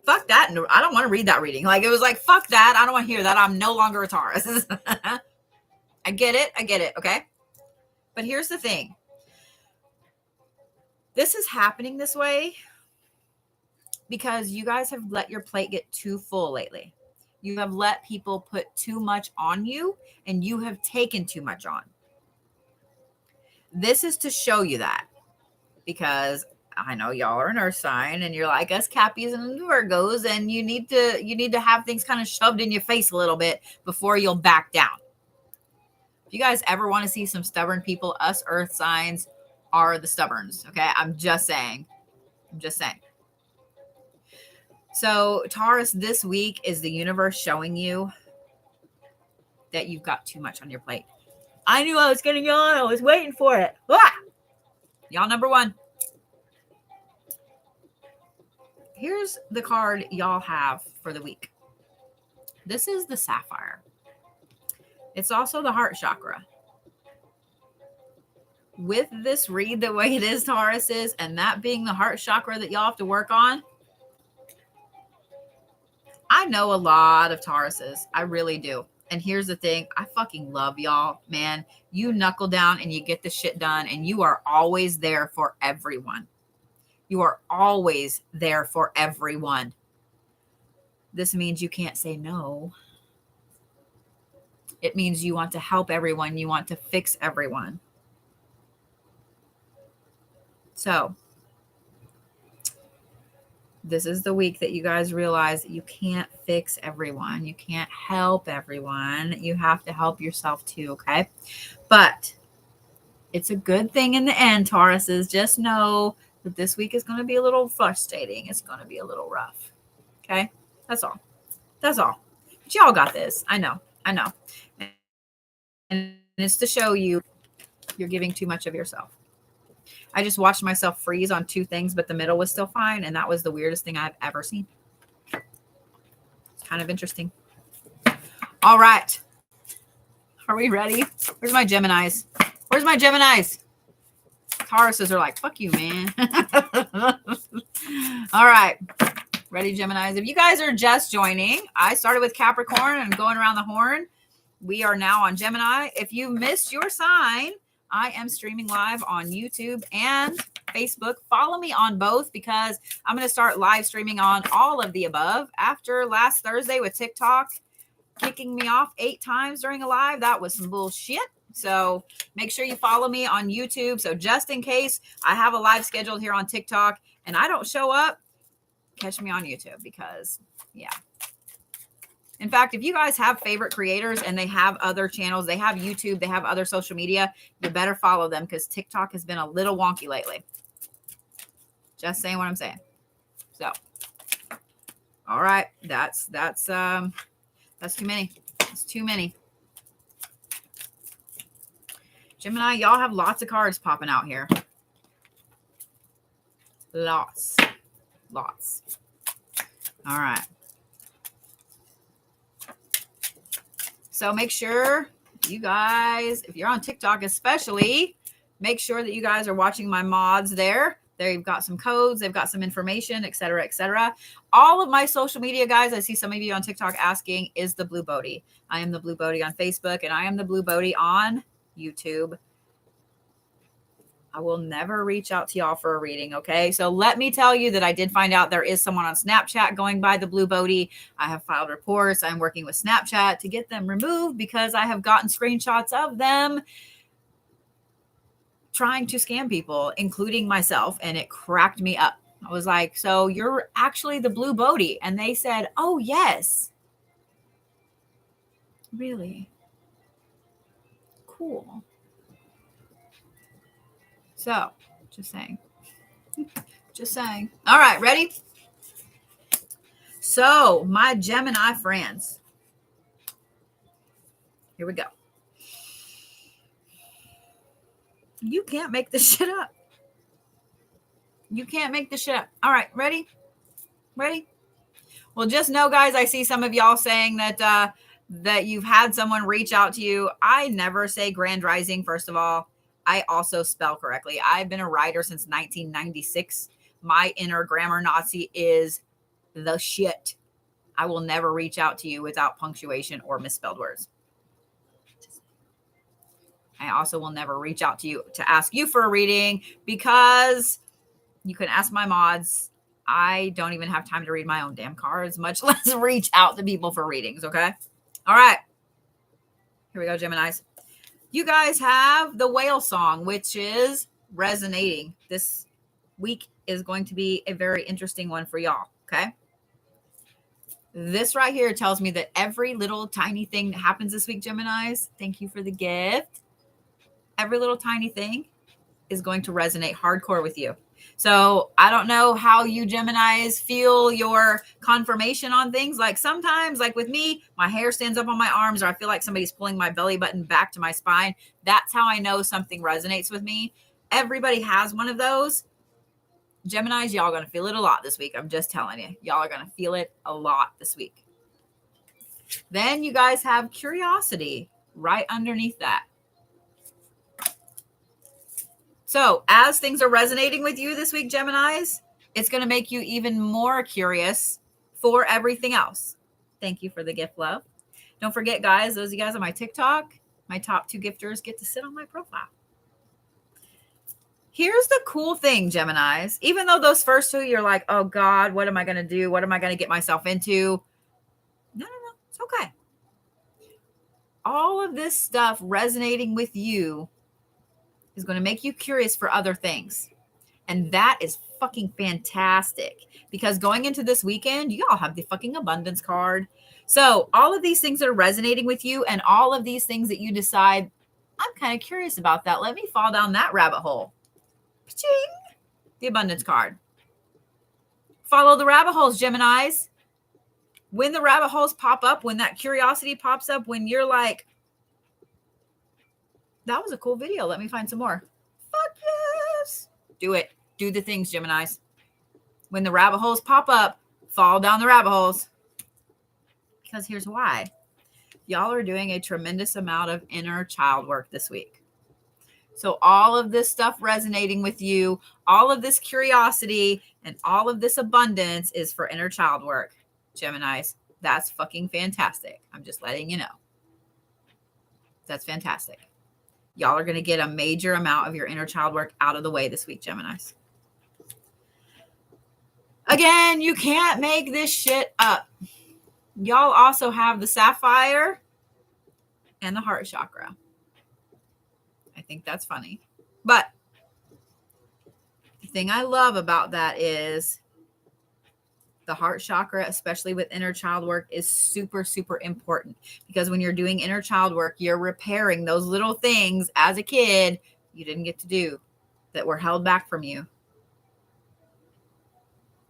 fuck that. And I don't want to read that reading. Like, it was like, fuck that. I don't want to hear that. I'm no longer a Taurus. I get it. Okay. But here's the thing. This is happening this way because you guys have let your plate get too full lately. You have let people put too much on you, and you have taken too much on. This is to show you that, because I know y'all are an earth sign and you're like us Cappies and Virgos, and you need to have things kind of shoved in your face a little bit before you'll back down. If you guys ever want to see some stubborn people, us earth signs are the stubborns. Okay. I'm just saying. So Taurus, this week is the universe showing you that you've got too much on your plate. I knew I was getting on. I was waiting for it. Ah! Y'all number one. Here's the card y'all have for the week. This is the Sapphire. It's also the heart chakra. With this read the way it is, Taurus is, and that being the heart chakra that y'all have to work on, I know a lot of Tauruses. I really do. And here's the thing. I fucking love y'all, man. You knuckle down and you get the shit done, and you are always there for everyone. You are always there for everyone. This means you can't say no. It means you want to help everyone. You want to fix everyone. So this is the week that you guys realize that you can't fix everyone. You can't help everyone. You have to help yourself too, okay? But it's a good thing in the end, Tauruses. Just know that this week is going to be a little frustrating. It's going to be a little rough, okay? That's all. But y'all got this. I know. And it's to show you you're giving too much of yourself. I just watched myself freeze on two things, but the middle was still fine. And that was the weirdest thing I've ever seen. It's kind of interesting. All right. Are we ready? Where's my Geminis? Where's my Geminis? Tauruses are like, fuck you, man. All right. Ready, Geminis? If you guys are just joining, I started with Capricorn and I'm going around the horn. We are now on Gemini. If you missed your sign, I am streaming live on YouTube and Facebook. Follow me on both because I'm going to start live streaming on all of the above. After last Thursday with TikTok kicking me off 8 times during a live, that was some bullshit. So make sure you follow me on YouTube. So just in case I have a live scheduled here on TikTok and I don't show up, catch me on YouTube because, yeah. In fact, if you guys have favorite creators and they have other channels, they have YouTube, they have other social media, you better follow them because TikTok has been a little wonky lately. Just saying what I'm saying. So, all right, that's too many. It's too many. Gemini, y'all have lots of cards popping out here. Lots. All right. So make sure you guys, if you're on TikTok especially, make sure that you guys are watching my mods there. They've got some codes, they've got some information, et cetera, et cetera. All of my social media, guys, I see some of you on TikTok asking, is the Blue Bodhi? I am the Blue Bodhi on Facebook, and I am the Blue Bodhi on YouTube. I will never reach out to y'all for a reading, okay? So let me tell you that I did find out there is someone on Snapchat going by the Blue Bodhi. I have filed reports. I'm working with Snapchat to get them removed because I have gotten screenshots of them trying to scam people, including myself, and it cracked me up. I was like, so you're actually the Blue Bodhi? And they said, oh, yes. Really? Cool. So, just saying. Just saying. All right, ready? So, my Gemini friends. Here we go. You can't make this shit up. You can't make this shit up. All right, ready? Ready? Well, just know, guys, I see some of y'all saying that that you've had someone reach out to you. I never say grand rising, first of all. I also spell correctly. I've been a writer since 1996. My inner grammar Nazi is the shit. I will never reach out to you without punctuation or misspelled words. I also will never reach out to you to ask you for a reading because you can ask my mods. I don't even have time to read my own damn cards, much less reach out to people for readings, okay? All right. Here we go, Geminis. You guys have the whale song, which is resonating. This week is going to be a very interesting one for y'all, okay? This right here tells me that every little tiny thing that happens this week, Geminis, thank you for the gift. Every little tiny thing is going to resonate hardcore with you. So I don't know how you Geminis feel your confirmation on things. Like sometimes, like with me, my hair stands up on my arms or I feel like somebody's pulling my belly button back to my spine. That's how I know something resonates with me. Everybody has one of those. Geminis, y'all are going to feel it a lot this week. I'm just telling you. Y'all are going to feel it a lot this week. Then you guys have curiosity right underneath that. So as things are resonating with you this week, Geminis, it's going to make you even more curious for everything else. Thank you for the gift, love. Don't forget, guys, those of you guys on my TikTok, my top 2 gifters get to sit on my profile. Here's the cool thing, Geminis. Even though those first 2, you're like, oh, God, what am I going to do? What am I going to get myself into? No. It's okay. All of this stuff resonating with you is going to make you curious for other things. And that is fucking fantastic because going into this weekend, you all have the fucking abundance card. So all of these things that are resonating with you and all of these things that you decide, I'm kind of curious about that. Let me fall down that rabbit hole. Ka-ching! The abundance card. Follow the rabbit holes, Geminis. When the rabbit holes pop up, when that curiosity pops up, when you're like, that was a cool video. Let me find some more. Fuck yes. Do it. Do the things, Geminis. When the rabbit holes pop up, fall down the rabbit holes. Because here's why. Y'all are doing a tremendous amount of inner child work this week. So all of this stuff resonating with you, all of this curiosity and all of this abundance is for inner child work, Geminis. That's fucking fantastic. I'm just letting you know. That's fantastic. Y'all are going to get a major amount of your inner child work out of the way this week, Geminis. Again, you can't make this shit up. Y'all also have the sapphire and the heart chakra. I think that's funny. But the thing I love about that is the heart chakra, especially with inner child work, is super, super important. Because when you're doing inner child work, you're repairing those little things as a kid you didn't get to do that were held back from you.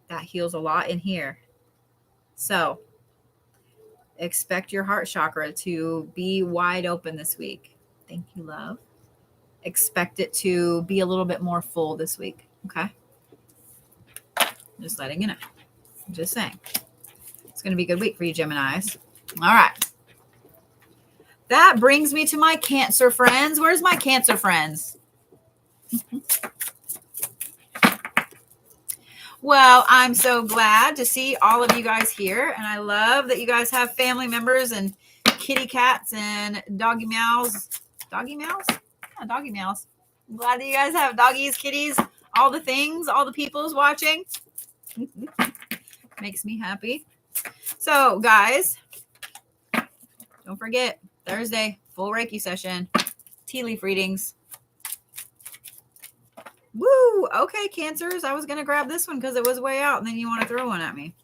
That heals a lot in here. So expect your heart chakra to be wide open this week. Thank you, love. Expect it to be a little bit more full this week. Okay. Just letting you know. I'm just saying. It's going to be a good week for you, Geminis. All right. That brings me to my Cancer friends. Where's my Cancer friends? Well, I'm so glad to see all of you guys here. And I love that you guys have family members and kitty cats and doggy meows. Doggy meows? Yeah, doggy meows. I'm glad that you guys have doggies, kitties, all the things, all the people's watching. Makes me happy. So, guys, don't forget, Thursday, full Reiki session, tea leaf readings. Woo! Okay, Cancers. I was going to grab this one because it was way out, and then you want to throw one at me.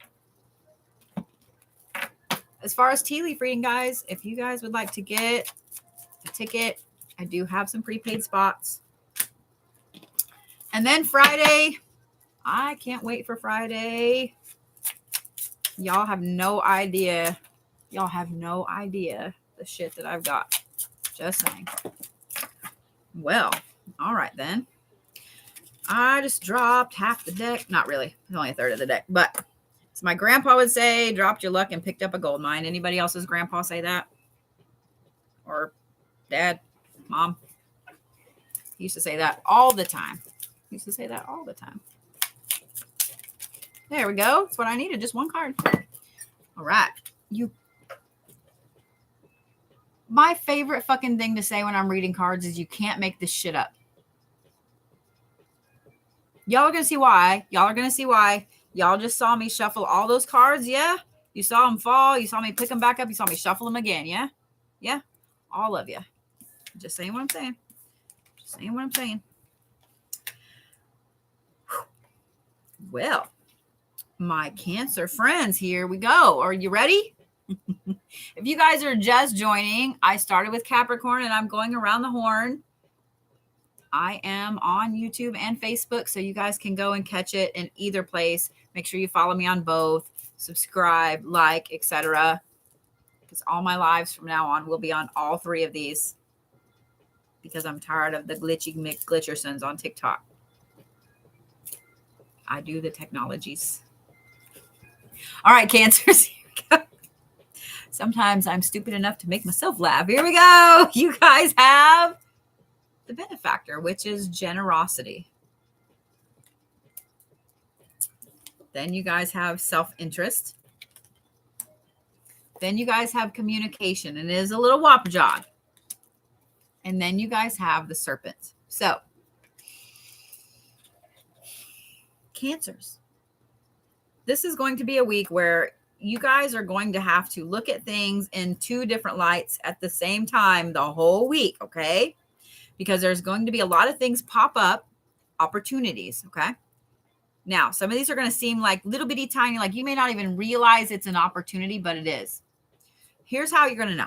As far as tea leaf reading, guys, if you guys would like to get a ticket, I do have some prepaid spots. And then Friday, I can't wait for Friday. Y'all have no idea. Y'all have no idea the shit that I've got. Just saying. Well, all right then. I just dropped half the deck. Not really. It's only a third of the deck. But as my grandpa would say, dropped your luck and picked up a gold mine. Anybody else's grandpa say that? Or dad? Mom? He used to say that all the time. He used to say that all the time. There we go. That's what I needed. Just one card. All right. My favorite fucking thing to say when I'm reading cards is you can't make this shit up. Y'all are going to see why. Y'all are going to see why. Y'all just saw me shuffle all those cards. Yeah. You saw them fall. You saw me pick them back up. You saw me shuffle them again. Yeah. Yeah. All of you. Just saying what I'm saying. Just saying what I'm saying. Well, my Cancer friends, here we go. Are you ready? If you guys are just joining, I started with Capricorn and I'm going around the horn. I am on YouTube and Facebook, so you guys can go and catch it in either place. Make sure you follow me on both, subscribe, like, etc. Because all my lives from now on will be on all three of these. Because I'm tired of the glitchy glitchersons on TikTok. I do the technologies. All right, Cancers. Here we go. Sometimes I'm stupid enough to make myself laugh. Here we go. You guys have the benefactor, which is generosity. Then you guys have self-interest. Then you guys have communication, and it is a little whop jog. And then you guys have the serpent. So, Cancers. This is going to be a week where you guys are going to have to look at things in two different lights at the same time the whole week, okay? Because there's going to be a lot of things pop up, opportunities, okay? Now, some of these are going to seem like little bitty tiny, like you may not even realize it's an opportunity, but it is. Here's how you're going to know.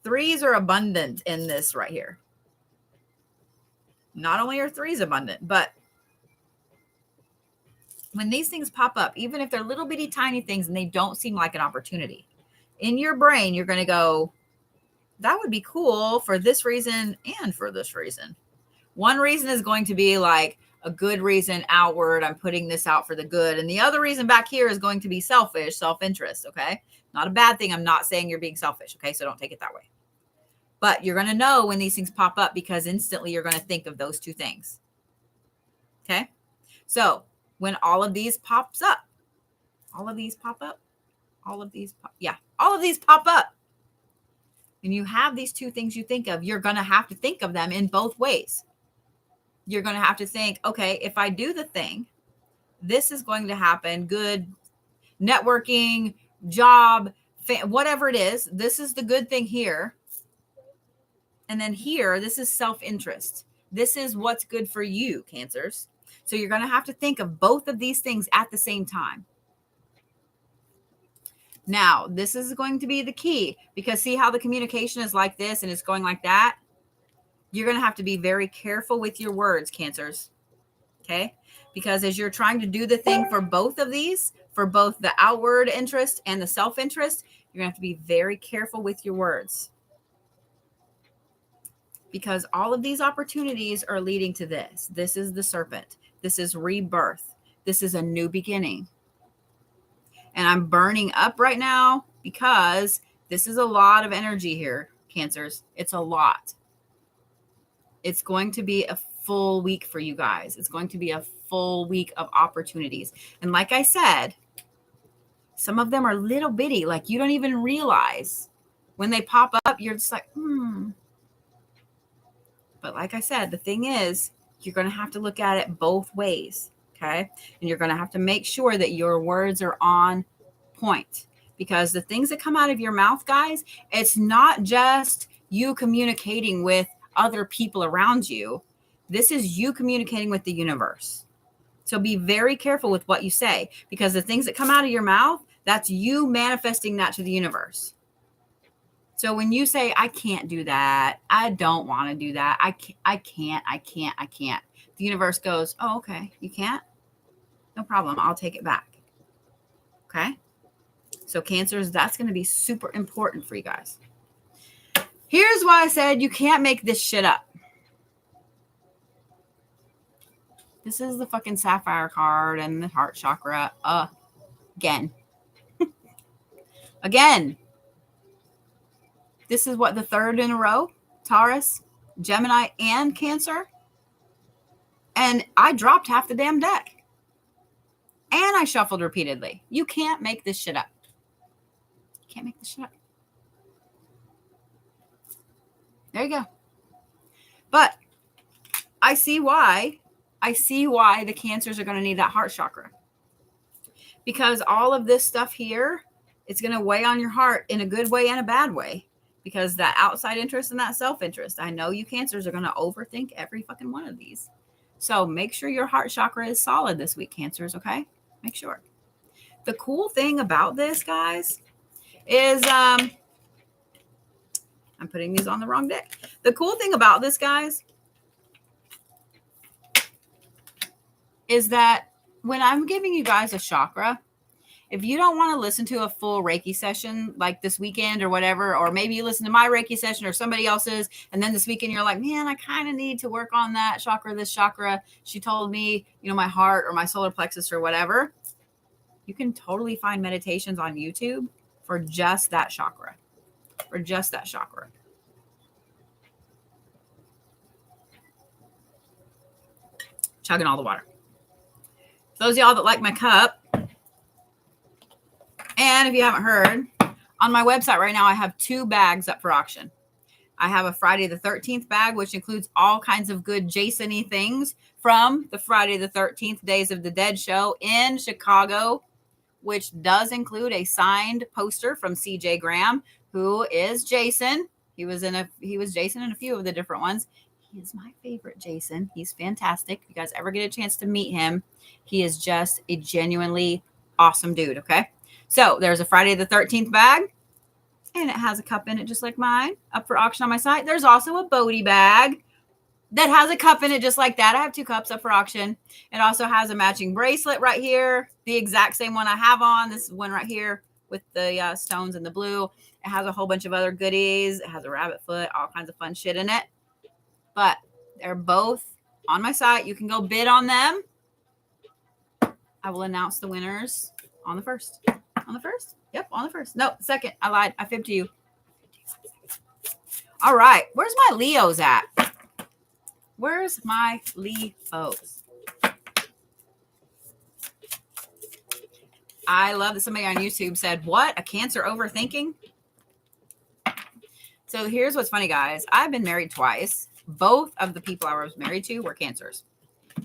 Threes are abundant in this right here. Not only are threes abundant, but when these things pop up, even if they're little bitty tiny things and they don't seem like an opportunity, in your brain, you're going to go, that would be cool for this reason and for this reason. One reason is going to be like, a good reason outward. I'm putting this out for the good. And the other reason back here is going to be selfish, self-interest. Okay. Not a bad thing. I'm not saying you're being selfish. Okay. So don't take it that way. But you're going to know when these things pop up because instantly you're going to think of those two things. Okay. So when all of these pops up, all of these pop up, all of these pop up. And you have these two things you think of, you're going to have to think of them in both ways. You're going to have to think, okay, if I do the thing, this is going to happen. Good networking, job, whatever it is. This is the good thing here. And then here, this is self-interest. This is what's good for you, Cancers. So you're going to have to think of both of these things at the same time. Now, this is going to be the key because see how the communication is like this and it's going like that? You're going to have to be very careful with your words, Cancers. Okay? Because as you're trying to do the thing for both of these, for both the outward interest and the self-interest, you're going to have to be very careful with your words. Because all of these opportunities are leading to this. This is the serpent. This is rebirth. This is a new beginning. And I'm burning up right now because this is a lot of energy here, Cancers. It's a lot. It's going to be a full week for you guys. It's going to be a full week of opportunities. And like I said, some of them are little bitty, like you don't even realize. When they pop up, you're just like, But like I said, the thing is, you're going to have to look at it both ways, okay? And you're going to have to make sure that your words are on point. Because the things that come out of your mouth, guys, it's not just you communicating with other people around you. This is you communicating with the universe. So be very careful with what you say, because the things that come out of your mouth, that's you manifesting that to the universe. So when you say, I can't do that, I don't want to do that, I can't, the universe goes, oh, okay, you can't? No problem. I'll take it back. Okay? So Cancers, that's going to be super important for you guys. Here's why I said you can't make this shit up. This is the fucking sapphire card and the heart chakra again. Again. This is what, the third in a row? Taurus, Gemini, and Cancer. And I dropped half the damn deck. And I shuffled repeatedly. You can't make this shit up. You can't make this shit up. There you go. But I see why the Cancers are going to need that heart chakra. Because all of this stuff here, it's going to weigh on your heart in a good way and a bad way. Because that outside interest and that self-interest, I know you Cancers are going to overthink every fucking one of these. So make sure your heart chakra is solid this week, Cancers, okay? Make sure. The cool thing about this, guys, is I'm putting these on the wrong deck. The cool thing about this, guys, is that when I'm giving you guys a chakra, if you don't want to listen to a full Reiki session like this weekend or whatever, or maybe you listen to my Reiki session or somebody else's, and then this weekend you're like, man, I kind of need to work on that chakra, this chakra. She told me, my heart or my solar plexus or whatever. You can totally find meditations on YouTube for just that chakra. For just that chakra. Chugging all the water. Those of y'all that like my cup, and if you haven't heard, on my website right now, I have 2 bags up for auction. I have a Friday the 13th bag, which includes all kinds of good Jason-y things from the Friday the 13th Days of the Dead show in Chicago, which does include a signed poster from CJ Graham, who is Jason. He was Jason in a few of the different ones. He is my favorite Jason. He's fantastic. If you guys ever get a chance to meet him, he is just a genuinely awesome dude, okay? So there's a Friday the 13th bag, and it has a cup in it just like mine, up for auction on my site. There's also a Bodhi bag that has a cup in it just like that. I have 2 cups up for auction. It also has a matching bracelet right here, the exact same one I have on. This is one right here with the stones and the blue. It has a whole bunch of other goodies. It has a rabbit foot, all kinds of fun shit in it. But they're both on my site. You can go bid on them. I will announce the winners on the 1st. On the 1st? Yep, on the 1st. No, 2nd. I lied. I fibbed to you. All right. Where's my Leos at? Where's my Leos? I love that somebody on YouTube said, what? A Cancer overthinking? So here's what's funny, guys. I've been married twice. Both of the people I was married to were Cancers.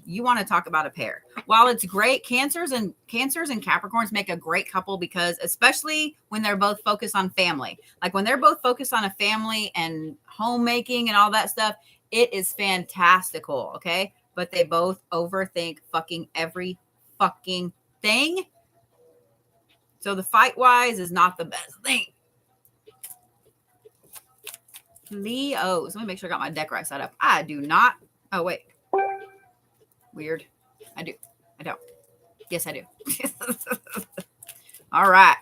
You want to talk about a pair. While it's great, Cancers and Capricorns make a great couple because especially when they're both focused on family. Like when they're both focused on a family and homemaking and all that stuff, it is fantastical, okay? But they both overthink fucking every fucking thing. So the fight-wise is not the best thing. Leos. Let me make sure I got my deck right side up. I do not. Oh, wait. Weird. I do. I don't. Yes, I do. All right.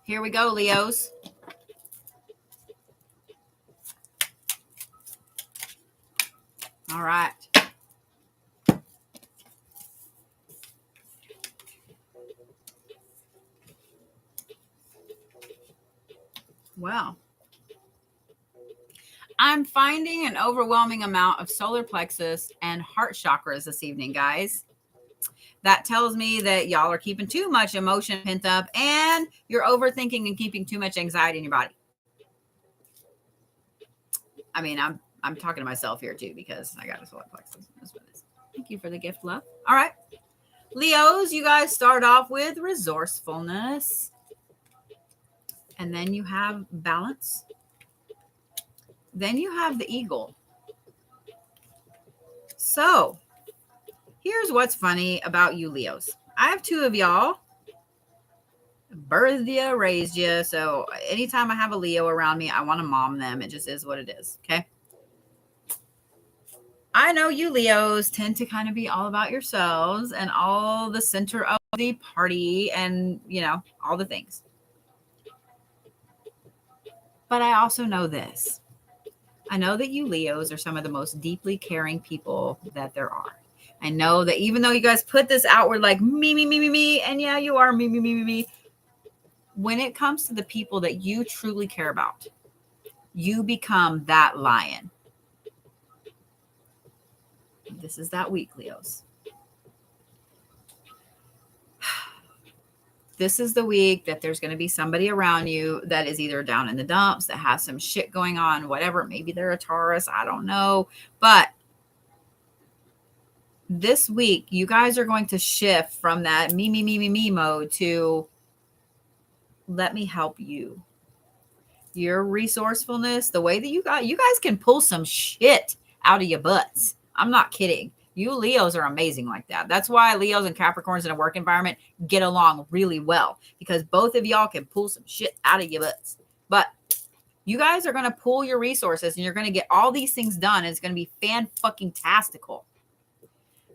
Here we go, Leos. All right. Wow. I'm finding an overwhelming amount of solar plexus and heart chakras this evening, guys. That tells me that y'all are keeping too much emotion pent up and you're overthinking and keeping too much anxiety in your body. I mean, I'm talking to myself here too because I got a solar plexus. Thank you for the gift, love. All right. Leos, you guys start off with resourcefulness. And then you have balance. Then you have the eagle. So here's what's funny about you Leos. I have two of y'all. Birthed you, raised you. So anytime I have a Leo around me, I want to mom them. It just is what it is. Okay. I know you Leos tend to kind of be all about yourselves and all the center of the party and, you know, all the things. But I also know this. I know that you Leos are some of the most deeply caring people that there are. I know that even though you guys put this outward like me, and yeah, you are me. When it comes to the people that you truly care about, you become that lion. This is that week, Leos. This is the week that there's going to be somebody around you that is either down in the dumps, that has some shit going on, whatever. Maybe they're a Taurus. I don't know. But this week, you guys are going to shift from that me mode to let me help you. Your resourcefulness, the way that you guys can pull some shit out of your butts. I'm not kidding. You Leos are amazing like that. That's why Leos and Capricorns in a work environment get along really well because both of y'all can pull some shit out of your butts. But you guys are going to pull your resources and you're going to get all these things done. And it's going to be fan-fucking-tastical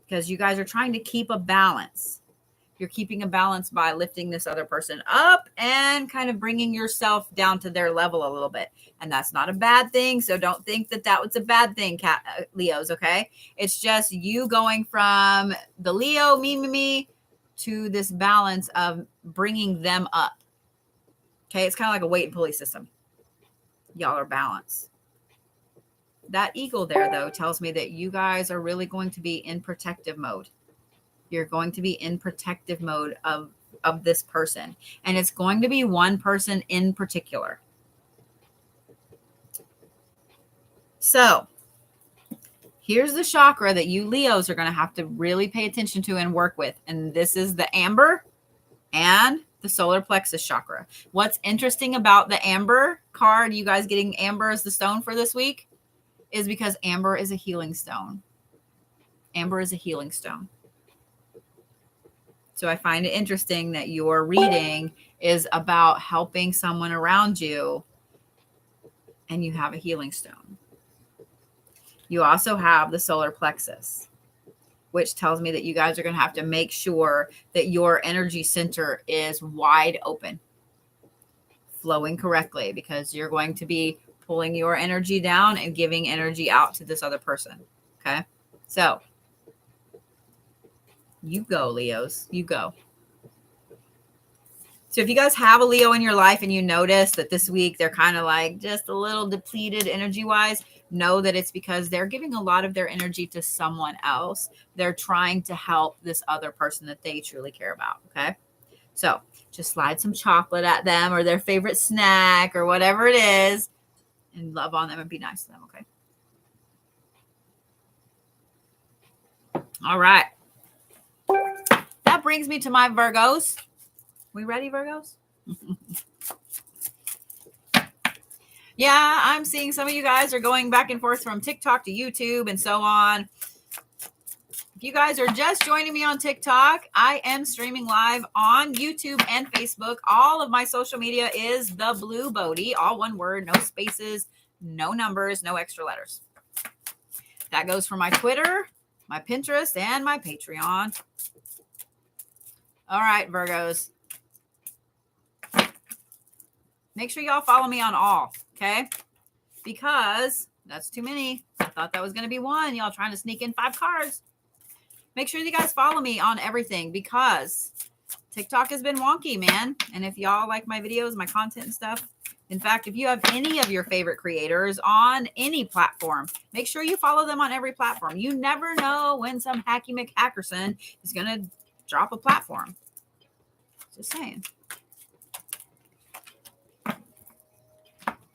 because you guys are trying to keep a balance. You're keeping a balance by lifting this other person up and kind of bringing yourself down to their level a little bit. And that's not a bad thing. So don't think that that was a bad thing, Leos, okay? It's just you going from the Leo, me, to this balance of bringing them up. Okay? It's kind of like a weight and pulley system. Y'all are balanced. That eagle there, though, tells me that you guys are really going to be in protective mode. You're going to be in protective mode of this person. And it's going to be one person in particular. So here's the chakra that you Leos are going to have to really pay attention to and work with. And this is the amber and the solar plexus chakra. What's interesting about the amber card, you guys getting amber as the stone for this week, is because amber is a healing stone. Amber is a healing stone. So I find it interesting that your reading is about helping someone around you and you have a healing stone. You also have the solar plexus, which tells me that you guys are going to have to make sure that your energy center is wide open, flowing correctly, because you're going to be pulling your energy down and giving energy out to this other person. Okay. So you go, Leos. You go. So if you guys have a Leo in your life and you notice that this week they're kind of like just a little depleted energy wise, know that it's because they're giving a lot of their energy to someone else. They're trying to help this other person that they truly care about. Okay. So just slide some chocolate at them or their favorite snack or whatever it is and love on them and be nice to them. Okay. All right. That brings me to my Virgos. We ready, Virgos? Yeah, I'm seeing some of you guys are going back and forth from TikTok to YouTube and so on. If you guys are just joining me on TikTok, I am streaming live on YouTube and Facebook. All of my social media is the Blue Bodhi, all one word, no spaces, no numbers, no extra letters. That goes for my Twitter, my Pinterest, and my Patreon. All right, Virgos. Make sure y'all follow me on all, okay? Because that's too many. I thought that was going to be one. Y'all trying to sneak in 5 cards. Make sure you guys follow me on everything because TikTok has been wonky, man. And if y'all like my videos, my content and stuff, in fact, if you have any of your favorite creators on any platform, make sure you follow them on every platform. You never know when some hacky McHackerson is going to drop a platform. Just saying.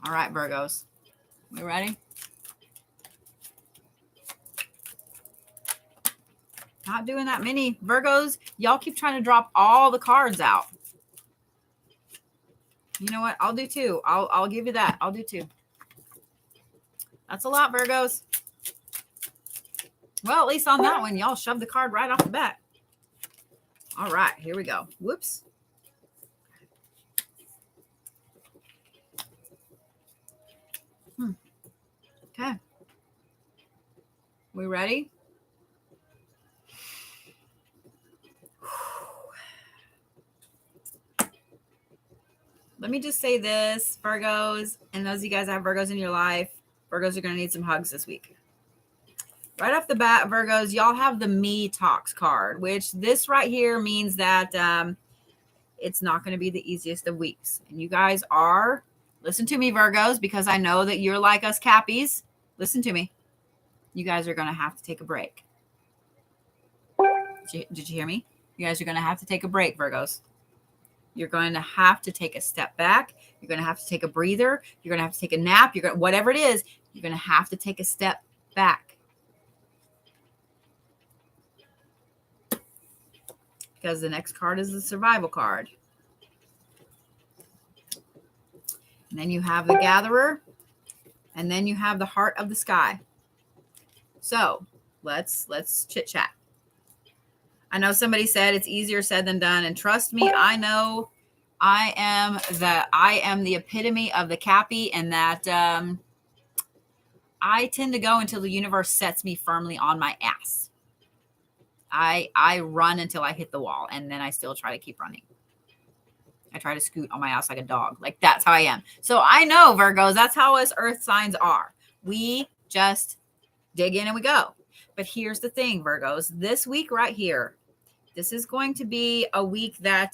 All right, Virgos. We ready? Not doing that many. Virgos, y'all keep trying to drop all the cards out. You know what? I'll do 2. I'll give you that. I'll do 2. That's a lot, Virgos. Well, at least on that one, y'all shoved the card right off the bat. All right, here we go. Whoops. Okay. We ready? Let me just say this, Virgos, and those of you guys that have Virgos in your life, Virgos are going to need some hugs this week. Right off the bat, Virgos, y'all have the Me Talks card, which this right here means that it's not going to be the easiest of weeks. And you guys are, listen to me, Virgos, because I know that you're like us Cappies. Listen to me. You guys are going to have to take a break. Did you hear me? You guys are going to have to take a break, Virgos. You're going to have to take a step back. You're going to have to take a breather. You're going to have to take a nap. You're going, whatever it is, you're going to have to take a step back. Because the next card is the survival card. And then you have the Gatherer. And then you have the Heart of the Sky. So let's chit chat. I know somebody said it's easier said than done. And trust me, I know I am the epitome of the Cappy, and that I tend to go until the universe sets me firmly on my ass. I run until I hit the wall, and then I still try to keep running. I try to scoot on my ass like a dog. Like, that's how I am. So I know, Virgos, that's how us earth signs are. We just dig in and we go. But here's the thing, Virgos. This week right here, this is going to be a week that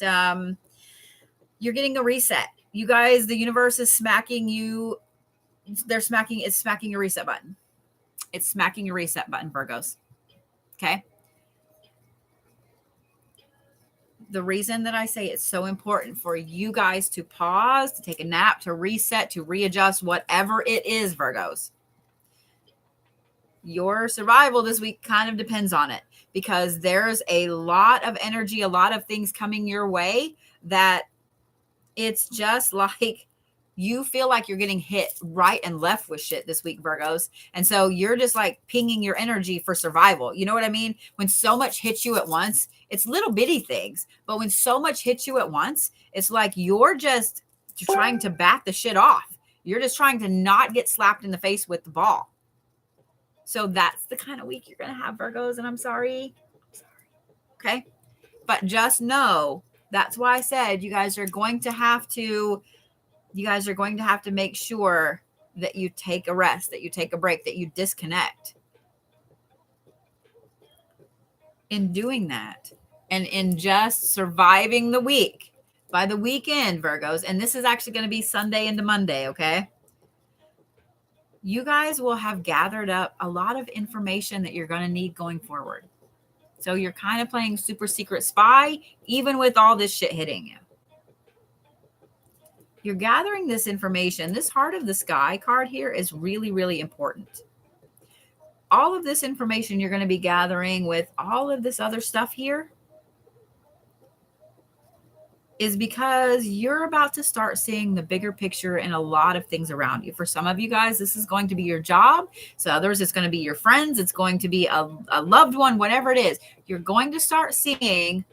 you're getting a reset. You guys, the universe is smacking you. It's smacking your reset button. It's smacking your reset button, Virgos. Okay? The reason that I say it's so important for you guys to pause, to take a nap, to reset, to readjust, whatever it is, Virgos. Your survival this week kind of depends on it, because there's a lot of energy, a lot of things coming your way that it's just like you feel like you're getting hit right and left with shit this week, Virgos. And so you're just like pinging your energy for survival. You know what I mean? When so much hits you at once, it's little bitty things. But when so much hits you at once, it's like you're trying to bat the shit off. You're just trying to not get slapped in the face with the ball. So that's the kind of week you're going to have, Virgos. And I'm sorry. Okay. But just know, that's why I said you guys are going to have to make sure that you take a rest, that you take a break, that you disconnect. in doing that and in just surviving the week. By the weekend, Virgos, and this is actually going to be Sunday into Monday, okay? You guys will have gathered up a lot of information that you're going to need going forward. So you're kind of playing super secret spy, even with all this shit hitting you. You're gathering this information. This Heart of the Sky card here is really, really important. All of this information you're going to be gathering with all of this other stuff here is because you're about to start seeing the bigger picture in a lot of things around you. For some of you guys, this is going to be your job. So others, it's going to be your friends. It's going to be a loved one, whatever it is. You're going to start seeing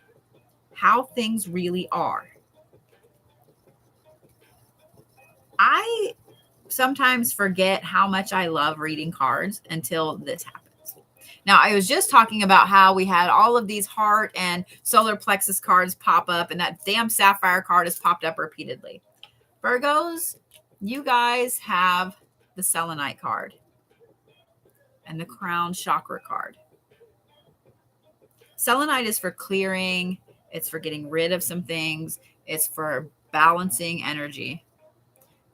how things really are. I sometimes forget how much I love reading cards until this happens. Now, I was just talking about how we had all of these heart and solar plexus cards pop up, and that damn sapphire card has popped up repeatedly. Virgos, you guys have the selenite card and the crown chakra card. Selenite is for clearing. It's for getting rid of some things. It's for balancing energy.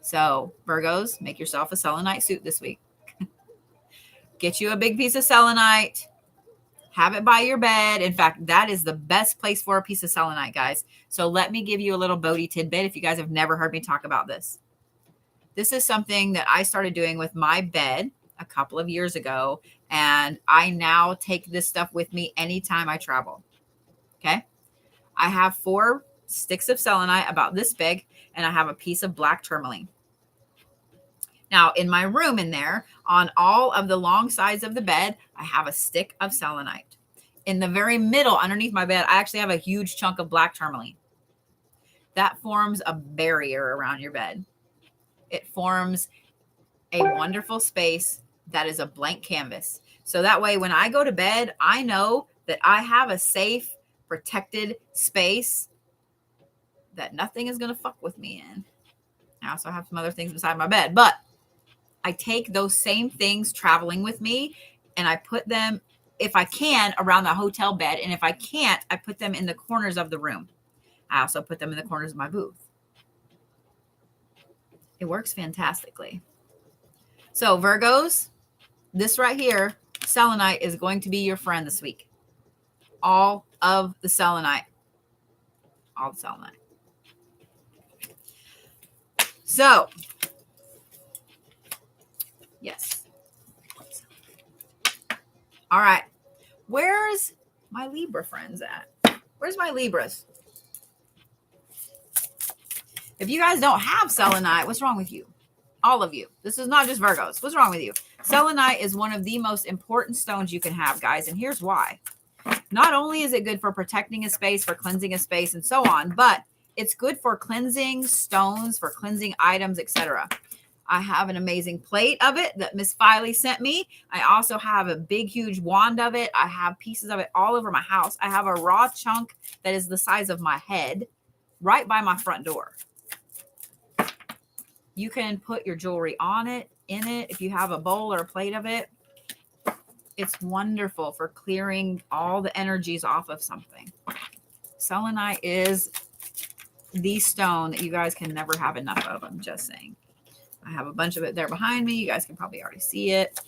So, Virgos, make yourself a selenite suit this week. Get you a big piece of selenite. Have it by your bed. In fact, that is the best place for a piece of selenite, guys. So let me give you a little Bodhi tidbit if you guys have never heard me talk about this. This is something that I started doing with my bed a couple of years ago, and I now take this stuff with me anytime I travel. Okay? I have 4 sticks of selenite about this big, and I have a piece of black tourmaline. Now, in my room in there, on all of the long sides of the bed, I have a stick of selenite. In the very middle, underneath my bed, I actually have a huge chunk of black tourmaline. That forms a barrier around your bed. It forms a wonderful space that is a blank canvas. So that way, when I go to bed, I know that I have a safe, protected space that nothing is going to fuck with me in. I also have some other things beside my bed, but I take those same things traveling with me and I put them, if I can, around the hotel bed. And if I can't, I put them in the corners of the room. I also put them in the corners of my booth. It works fantastically. So Virgos, this right here, selenite, is going to be your friend this week. All of the selenite. All the selenite. So, yes. All right. Where's my Libra friends at? Where's my Libras? If you guys don't have selenite, what's wrong with you? All of you. This is not just Virgos. What's wrong with you? Selenite is one of the most important stones you can have, guys. And here's why. Not only is it good for protecting a space, for cleansing a space, and so on, but it's good for cleansing stones, for cleansing items, etc. I have an amazing plate of it that Miss Filey sent me. I also have a big, huge wand of it. I have pieces of it all over my house. I have a raw chunk that is the size of my head right by my front door. You can put your jewelry on it, in it, if you have a bowl or a plate of it. It's wonderful for clearing all the energies off of something. Selenite is the stone that you guys can never have enough of. I'm just saying. I have a bunch of it there behind me. You guys can probably already see it.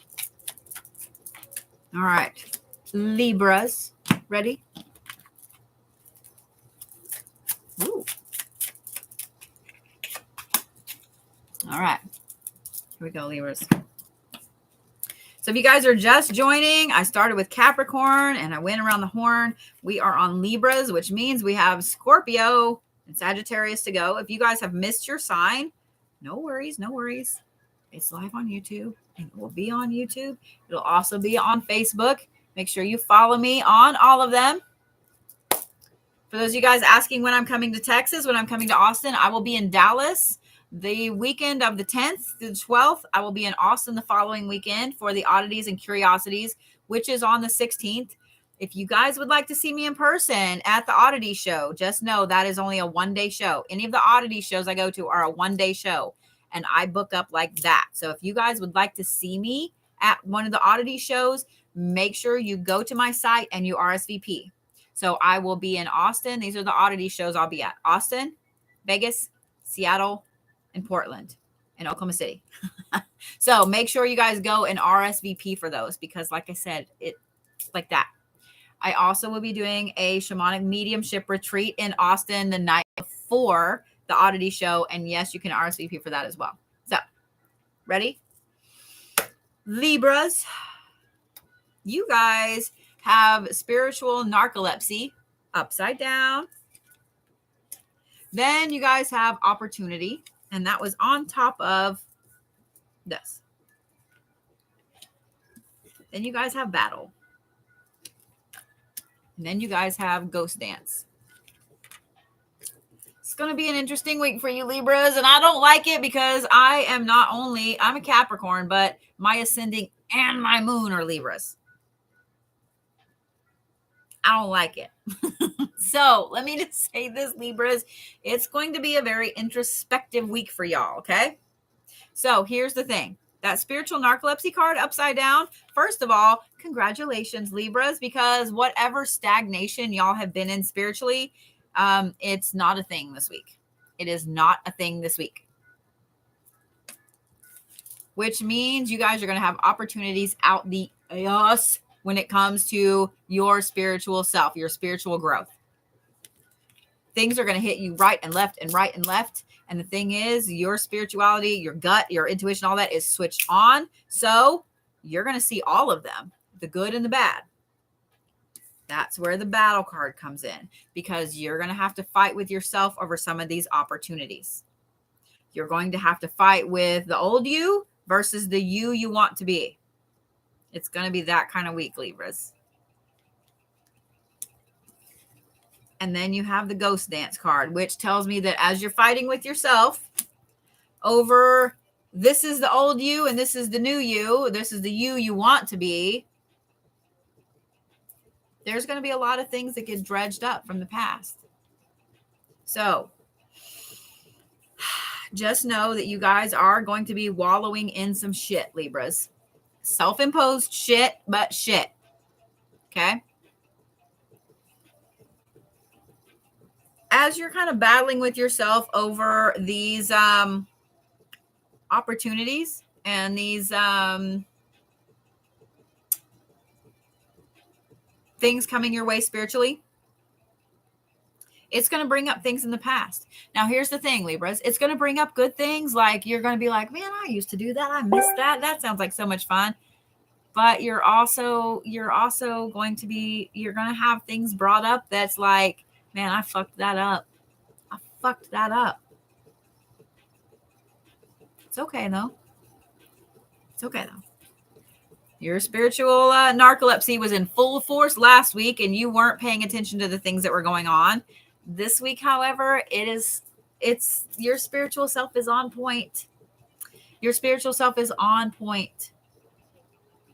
All right. Libras. Ready? Ooh. All right. Here we go, Libras. So if you guys are just joining, I started with Capricorn and I went around the horn. We are on Libras, which means we have Scorpio and Sagittarius to go. If you guys have missed your sign, no worries, no worries. It's live on YouTube and it will be on YouTube. It'll also be on Facebook. Make sure you follow me on all of them. For those of you guys asking when I'm coming to Texas, when I'm coming to Austin, I will be in Dallas the weekend of the 10th to the 12th. I will be in Austin the following weekend for the Oddities and Curiosities, which is on the 16th. If you guys would like to see me in person at the Oddity Show, just know that is only a one-day show. Any of the Oddity shows I go to are a one-day show, and I book up like that. So if you guys would like to see me at one of the Oddity shows, make sure you go to my site and you RSVP. So I will be in Austin. These are the oddity shows I'll be at: Austin, Vegas, Seattle, and Portland, and Oklahoma City. So make sure you guys go and RSVP for those, because like I said, it's like that. I also will be doing a shamanic mediumship retreat in Austin the night before the oddity show. And yes, you can RSVP for that as well. So ready? Libras, you guys have spiritual narcolepsy upside down. Then you guys have opportunity, and that was on top of this. Then you guys have battle. And then you guys have ghost dance. It's going to be an interesting week for you, Libras, and I don't like it because I'm a Capricorn, but my ascending and my moon are Libras. I don't like it. So let me just say this, Libras. It's going to be a very introspective week for y'all, okay? So here's the thing. That spiritual narcolepsy card upside down, first of all, congratulations, Libras, because whatever stagnation y'all have been in spiritually, it's not a thing this week. It is not a thing this week. Which means you guys are going to have opportunities out the ass when it comes to your spiritual self, your spiritual growth. Things are going to hit you right and left and right and left. And the thing is, your spirituality, your gut, your intuition, all that is switched on. So you're going to see all of them, the good and the bad. That's where the battle card comes in, because you're going to have to fight with yourself over some of these opportunities. You're going to have to fight with the old you versus the you want to be. It's going to be that kind of week, Libras. And then you have the ghost dance card, which tells me that as you're fighting with yourself over this is the old you and this is the new you, this is the you want to be, there's going to be a lot of things that get dredged up from the past. So just know that you guys are going to be wallowing in some shit, Libras. Self-imposed shit, but shit. Okay? As you're kind of battling with yourself over these opportunities and these things coming your way spiritually, it's going to bring up things in the past. Now, here's the thing, Libras. It's going to bring up good things. Like, you're going to be like, man, I used to do that. I missed that. That sounds like so much fun. But you're also going to have things brought up that's like, man, I fucked that up. It's okay, though. Your spiritual narcolepsy was in full force last week, and you weren't paying attention to the things that were going on. This week, however, it's your spiritual self is on point. Your spiritual self is on point.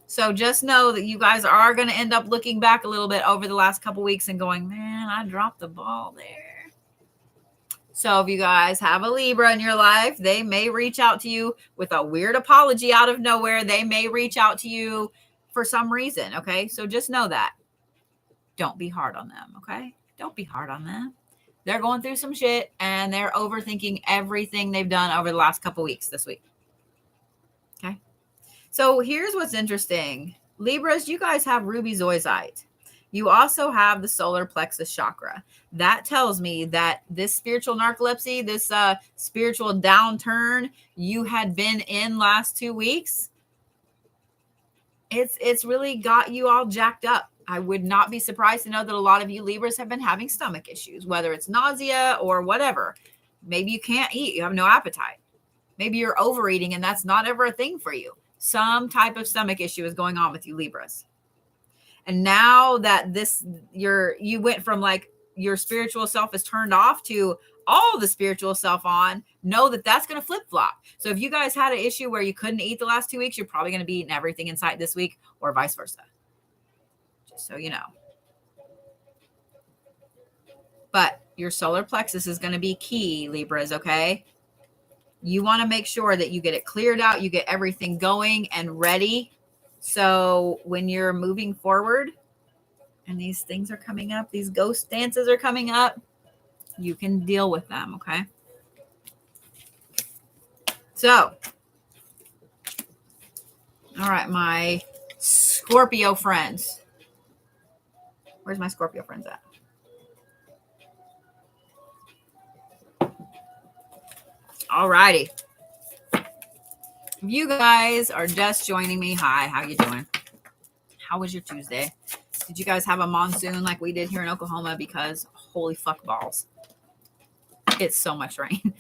So just know that you guys are going to end up looking back a little bit over the last couple weeks and going, man, I dropped the ball there. So if you guys have a Libra in your life, they may reach out to you with a weird apology out of nowhere. They may reach out to you for some reason. Okay. So just know that. Don't be hard on them. Okay. Don't be hard on them. They're going through some shit and they're overthinking everything they've done over the last couple weeks this week. Okay. So here's what's interesting. Libras, you guys have ruby zoisite. You also have the solar plexus chakra. That tells me that this spiritual narcolepsy, this spiritual downturn you had been in last 2 weeks, it's really got you all jacked up. I would not be surprised to know that a lot of you Libras have been having stomach issues, whether it's nausea or whatever. Maybe you can't eat. You have no appetite. Maybe you're overeating and that's not ever a thing for you. Some type of stomach issue is going on with you Libras. And now that you went from like your spiritual self is turned off to all the spiritual self on, know that that's going to flip flop. So if you guys had an issue where you couldn't eat the last 2 weeks, you're probably going to be eating everything in sight this week or vice versa. Just so you know. But your solar plexus is going to be key, Libras, okay? You want to make sure that you get it cleared out, you get everything going and ready So when you're moving forward and these things are coming up, these ghost dances are coming up, you can deal with them, okay? So, all right, my Scorpio friends. Where's my Scorpio friends at? All righty. If you guys are just joining me, hi, how you doing? How was your Tuesday? Did you guys have a monsoon like we did here in Oklahoma? Because holy fuck balls. It's so much rain.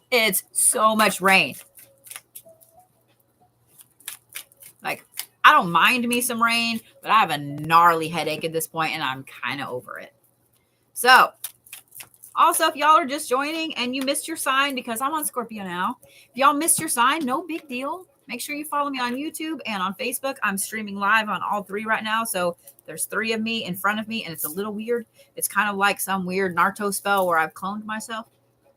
It's so much rain. Like, I don't mind me some rain, but I have a gnarly headache at this point and I'm kind of over it. So, also, if y'all are just joining and you missed your sign, because I'm on Scorpio now, if y'all missed your sign, no big deal. Make sure you follow me on YouTube and on Facebook. I'm streaming live on all three right now. So there's 3 of me in front of me, and it's a little weird. It's kind of like some weird Naruto spell where I've cloned myself.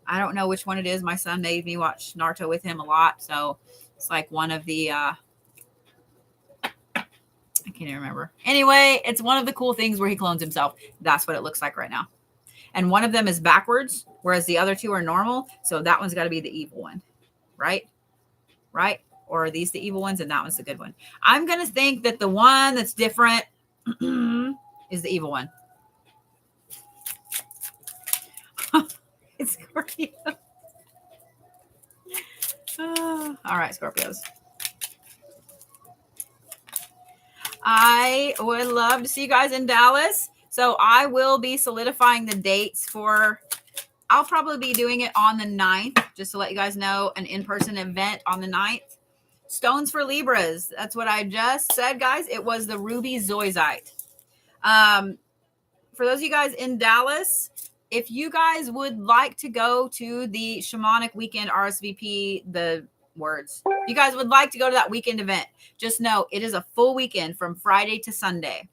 I don't know which one it is. My son made me watch Naruto with him a lot. So it's like one of the, I can't even remember. Anyway, it's one of the cool things where he clones himself. That's what it looks like right now. And one of them is backwards, whereas the other 2 are normal. So that one's got to be the evil one, right? Right? Or are these the evil ones and that one's the good one? I'm going to think that the one that's different is the evil one. It's Scorpio. All right, Scorpios. I would love to see you guys in Dallas. So I will be solidifying the dates for, I'll probably be doing it on the 9th, just to let you guys know, an in-person event on the 9th. Stones for Libras. That's what I just said, guys. It was the Ruby Zoisite. For those of you guys in Dallas, if you guys would like to go to the Shamanic Weekend RSVP, the words, if you guys would like to go to that weekend event, just know it is a full weekend from Friday to Sunday.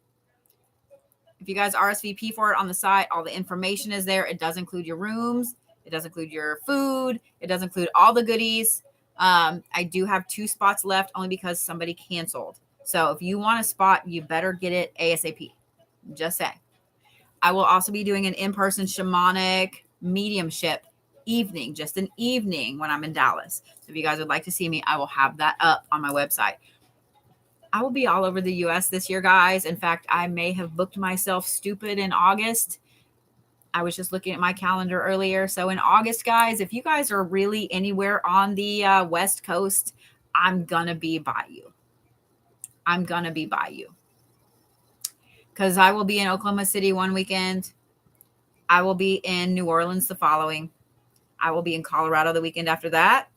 If you guys RSVP for it on the site, all the information is there. It does include your rooms. It does include your food. It does include all the goodies. I do have 2 spots left only because somebody canceled. So if you want a spot, you better get it ASAP. Just saying. I will also be doing an in-person shamanic mediumship evening, just an evening when I'm in Dallas. So if you guys would like to see me, I will have that up on my website. I will be all over the U.S. this year, guys. In fact, I may have booked myself stupid in August. I was just looking at my calendar earlier. So in August, guys, if you guys are really anywhere on the West Coast, I'm going to be by you. I'm going to be by you. Because I will be in Oklahoma City one weekend. I will be in New Orleans the following. I will be in Colorado the weekend after that.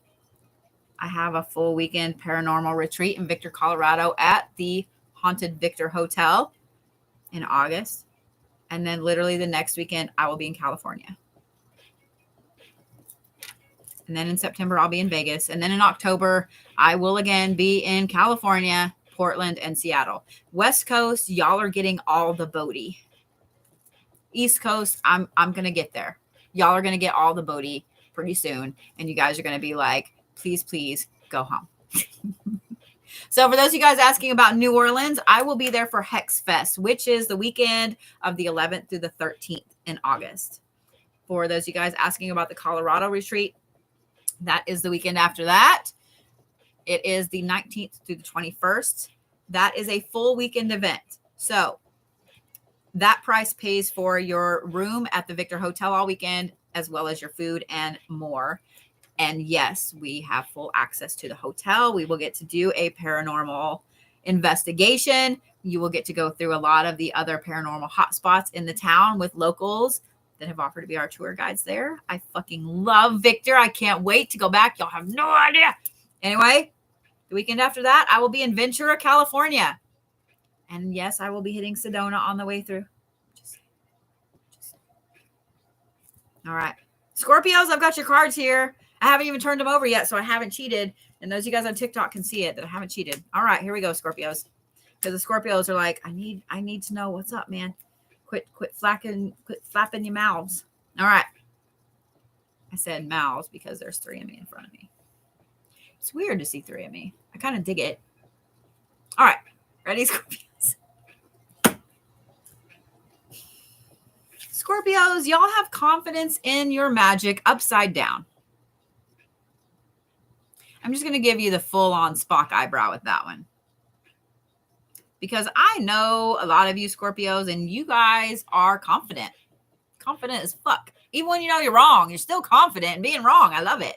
I have a full weekend paranormal retreat in Victor, Colorado at the Haunted Victor Hotel in August. And then literally the next weekend, I will be in California. And then in September, I'll be in Vegas. And then in October, I will again be in California, Portland, and Seattle. West Coast, y'all are getting all the Bodhi. East Coast, I'm going to get there. Y'all are going to get all the Bodhi pretty soon. And you guys are going to be like, please, please go home. So for those of you guys asking about New Orleans, I will be there for Hex Fest, which is the weekend of the 11th through the 13th in August. For those of you guys asking about the Colorado retreat, that is the weekend after that. It is the 19th through the 21st. That is a full weekend event. So that price pays for your room at the Victor Hotel all weekend, as well as your food and more. And yes, we have full access to the hotel. We will get to do a paranormal investigation. You will get to go through a lot of the other paranormal hotspots in the town with locals that have offered to be our tour guides there. I fucking love Victor. I can't wait to go back. Y'all have no idea. Anyway, the weekend after that, I will be in Ventura, California. And yes, I will be hitting Sedona on the way through. Just all right. Scorpios, I've got your cards here. I haven't even turned them over yet, so I haven't cheated. And those of you guys on TikTok can see it that I haven't cheated. All right, here we go, Scorpios. Because the Scorpios are like, I need to know what's up, man. Quit flapping your mouths. All right. I said mouths because there's 3 of me in front of me. It's weird to see 3 of me. I kind of dig it. All right. Ready, Scorpios? Scorpios, y'all have confidence in your magic upside down. I'm just going to give you the full-on Spock eyebrow with that one. Because I know a lot of you Scorpios, and you guys are confident. Confident as fuck. Even when you know you're wrong, you're still confident in being wrong. I love it.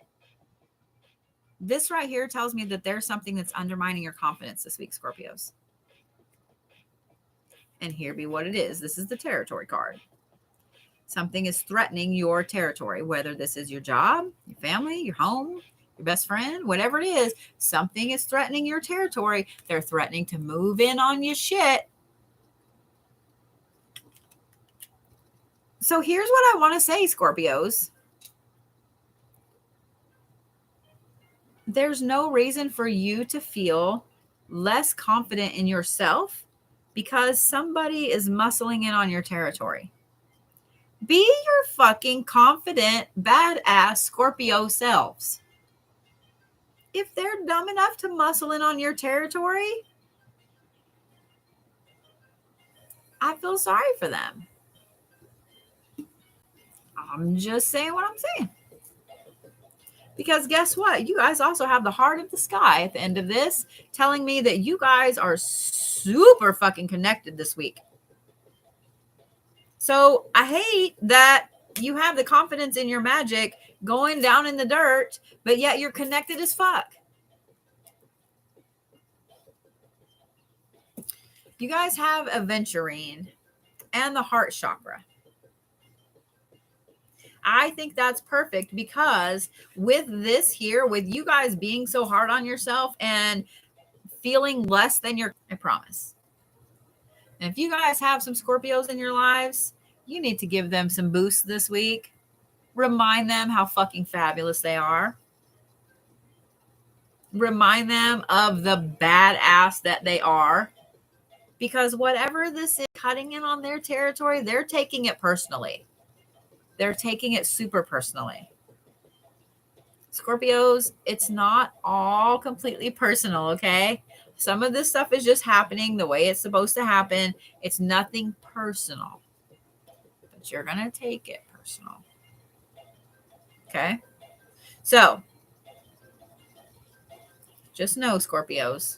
This right here tells me that there's something that's undermining your confidence this week, Scorpios. And here be what it is. This is the territory card. Something is threatening your territory, whether this is your job, your family, your home, your best friend, whatever it is. Something is threatening your territory. They're threatening to move in on your shit. So here's what I want to say, Scorpios. There's no reason for you to feel less confident in yourself because somebody is muscling in on your territory. Be your fucking confident, badass Scorpio selves. If they're dumb enough to muscle in on your territory, I feel sorry for them. I'm just saying what I'm saying. Because guess what? You guys also have the heart of the sky at the end of this, telling me that you guys are super fucking connected this week. So I hate that you have the confidence in your magic going down in the dirt, but yet you're connected as fuck. You guys have aventurine and the heart chakra. I think that's perfect because with this here, with you guys being so hard on yourself and feeling less than I promise. And if you guys have some Scorpios in your lives, you need to give them some boosts this week. Remind them how fucking fabulous they are. Remind them of the badass that they are. Because whatever this is cutting in on their territory, they're taking it personally. They're taking it super personally. Scorpios, it's not all completely personal, okay? Some of this stuff is just happening the way it's supposed to happen. It's nothing personal. But you're going to take it personal. Okay? So, just know, Scorpios,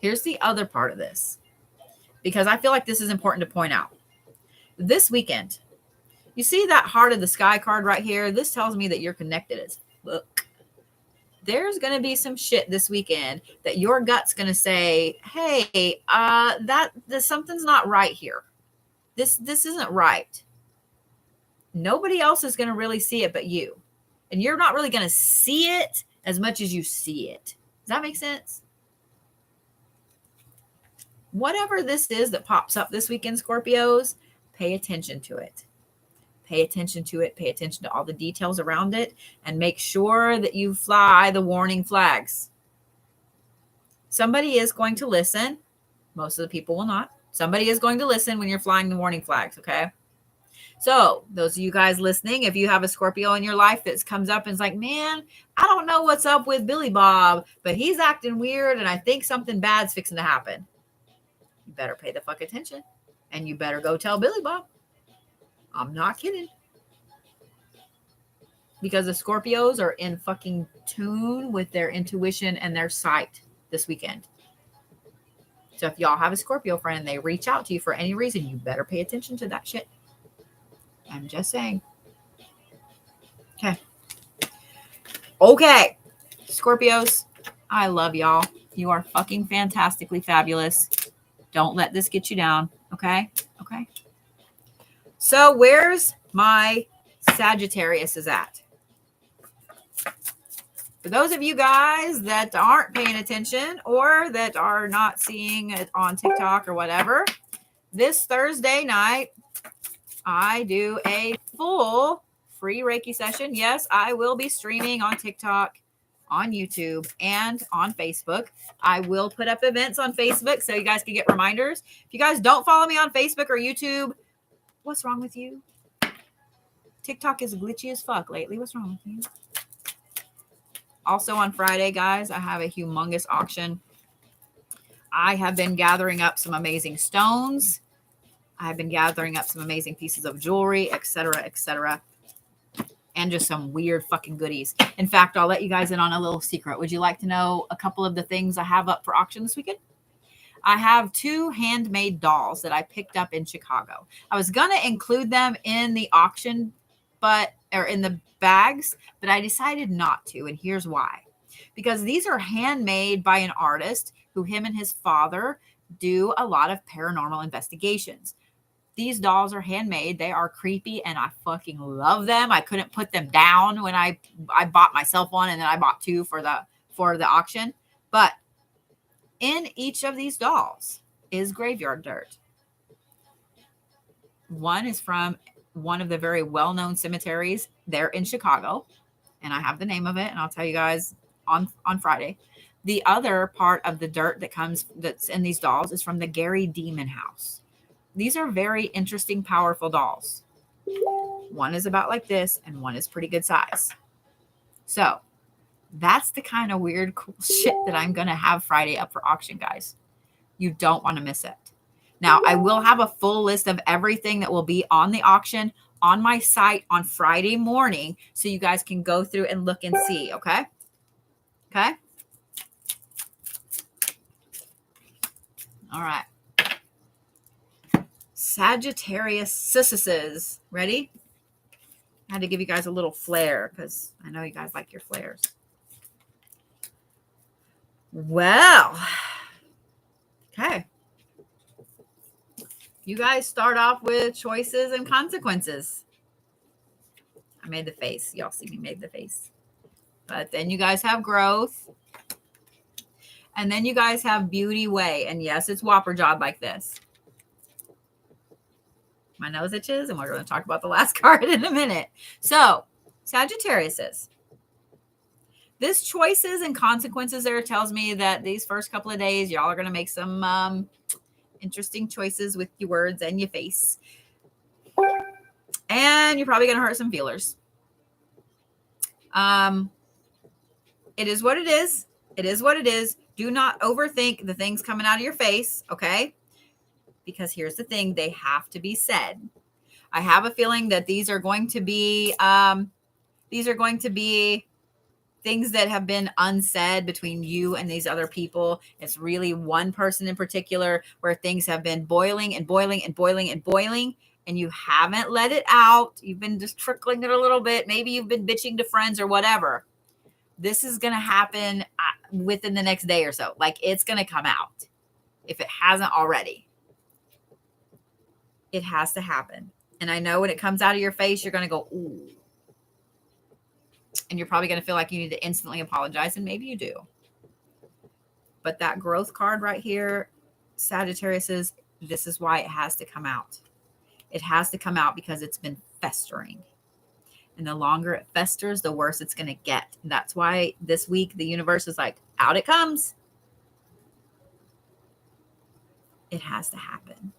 here's the other part of this. Because I feel like this is important to point out. This weekend, you see that heart of the sky card right here? This tells me that you're connected as fuck. There's going to be some shit this weekend that your gut's going to say, hey, something's not right here. This isn't right. Nobody else is going to really see it but you. And you're not really going to see it as much as you see it. Does that make sense? Whatever this is that pops up this weekend, Scorpios, pay attention to it. Pay attention to it. Pay attention to all the details around it and make sure that you fly the warning flags. Somebody is going to listen. Most of the people will not. Somebody is going to listen when you're flying the warning flags, okay? So those of you guys listening, if you have a Scorpio in your life that comes up and is like, man, I don't know what's up with Billy Bob, but he's acting weird and I think something bad's fixing to happen. You better pay the fuck attention and you better go tell Billy Bob. I'm not kidding. Because the Scorpios are in fucking tune with their intuition and their sight this weekend. So if y'all have a Scorpio friend, they reach out to you for any reason, you better pay attention to that shit. I'm just saying. Okay. Scorpios, I love y'all. You are fucking fantastically fabulous. Don't let this get you down. Okay? Okay. So where's my Sagittarius is at? For those of you guys that aren't paying attention or that are not seeing it on TikTok or whatever, this Thursday night, I do a full free Reiki session. Yes, I will be streaming on TikTok, on YouTube, and on Facebook. I will put up events on Facebook so you guys can get reminders. If you guys don't follow me on Facebook or YouTube, what's wrong with you? TikTok is glitchy as fuck lately. What's wrong with you? Also on Friday, guys, I have a humongous auction. I have been gathering up some amazing stones. I've been gathering up some amazing pieces of jewelry, etc., and just some weird fucking goodies. In fact, I'll let you guys in on a little secret. Would you like to know a couple of the things I have up for auction this weekend? I have 2 handmade dolls that I picked up in Chicago. I was going to include them in the auction, or in the bags, but I decided not to. And here's why. Because these are handmade by an artist who him and his father do a lot of paranormal investigations. These dolls are handmade. They are creepy and I fucking love them. I couldn't put them down when I bought myself one, and then I bought 2 for the auction. But in each of these dolls is graveyard dirt. One is from one of the very well-known cemeteries there in Chicago, and I have the name of it, and I'll tell you guys on Friday. The other part of the dirt that's in these dolls is from the Gary Demon House. These are very interesting, powerful dolls. One is about like this, and one is pretty good size. So that's the kind of weird, cool shit that I'm going to have Friday up for auction, guys. You don't want to miss it. Now, I will have a full list of everything that will be on the auction on my site on Friday morning, so you guys can go through and look and see, okay? Okay? All right. Sagittarius. Ready? I had to give you guys a little flare because I know you guys like your flares. Well, okay. You guys start off with choices and consequences. I made the face. Y'all see me made the face. But then you guys have growth. And then you guys have beauty way. And yes, it's whopper job like this. My nose itches, and we're going to talk about the last card in a minute. So, Sagittarius. This choices and consequences there tells me that these first couple of days, y'all are going to make some interesting choices with your words and your face. And you're probably going to hurt some feelers. It is what it is. It is what it is. Do not overthink the things coming out of your face, okay? Because here's the thing, they have to be said. I have a feeling that these are going to be things that have been unsaid between you and these other people. It's really one person in particular where things have been boiling and boiling and boiling and boiling, and you haven't let it out. You've been just trickling it a little bit. Maybe you've been bitching to friends or whatever. This is going to happen within the next day or so. Like, it's going to come out if it hasn't already. It has to happen. And I know when it comes out of your face, you're going to go, ooh. And you're probably going to feel like you need to instantly apologize. And maybe you do. But that growth card right here, Sagittarius, this is why it has to come out. It has to come out because it's been festering. And the longer it festers, the worse it's going to get. And that's why this week the universe is like, out it comes. It has to happen.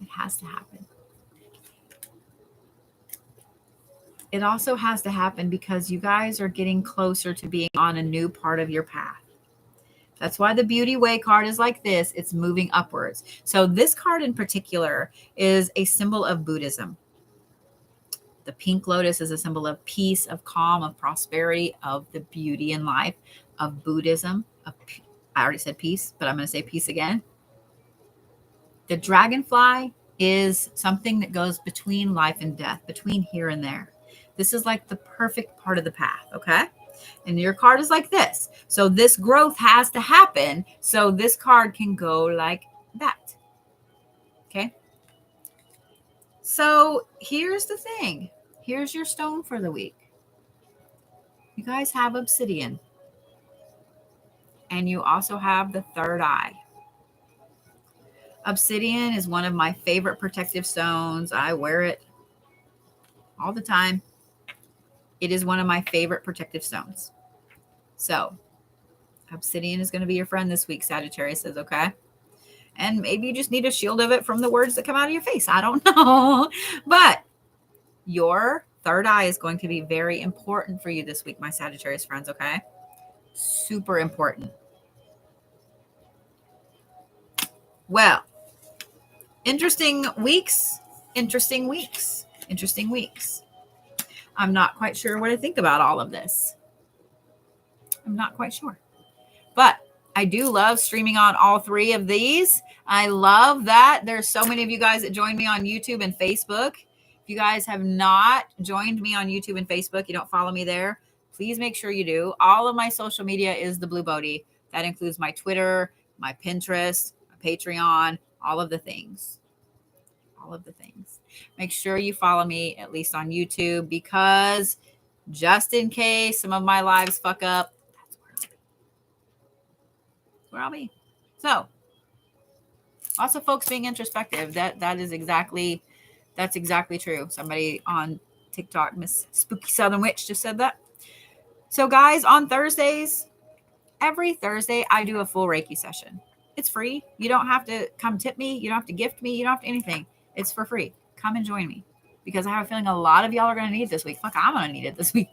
It has to happen. It also has to happen because you guys are getting closer to being on a new part of your path. That's why the Beauty Way card is like this. It's moving upwards. So this card in particular is a symbol of Buddhism. The pink lotus is a symbol of peace, of calm, of prosperity, of the beauty in life, of Buddhism. I already said peace, but I'm going to say peace again. The dragonfly is something that goes between life and death, between here and there. This is like the perfect part of the path, okay? And your card is like this. So this growth has to happen so this card can go like that, okay? So here's the thing. Here's your stone for the week. You guys have obsidian. And you also have the third eye. Obsidian is one of my favorite protective stones. I wear it all the time. It is one of my favorite protective stones. So obsidian is going to be your friend this week, Sagittarius, okay? And maybe you just need a shield of it from the words that come out of your face. I don't know. But your third eye is going to be very important for you this week, my Sagittarius friends, okay? Super important. Well, interesting weeks. Interesting weeks. Interesting weeks. I'm not quite sure what to think about all of this. I'm not quite sure. But I do love streaming on all three of these. I love that there's so many of you guys that joined me on YouTube and Facebook. If you guys have not joined me on YouTube and Facebook, you don't follow me there, please make sure you do. All of my social media is the Blue Bodhi. That includes my Twitter, my Pinterest, my Patreon, all of the things. All of the things. Make sure you follow me at least on YouTube, because just in case some of my lives fuck up, that's where I'll be. So lots of folks being introspective. That's exactly true. Somebody on TikTok, Miss Spooky Southern Witch, just said that. So guys, on Thursdays, every Thursday, I do a full Reiki session. It's free. You don't have to come tip me. You don't have to gift me. You don't have to anything. It's for free. Come and join me, because I have a feeling a lot of y'all are going to need it this week. Fuck, I'm going to need it this week.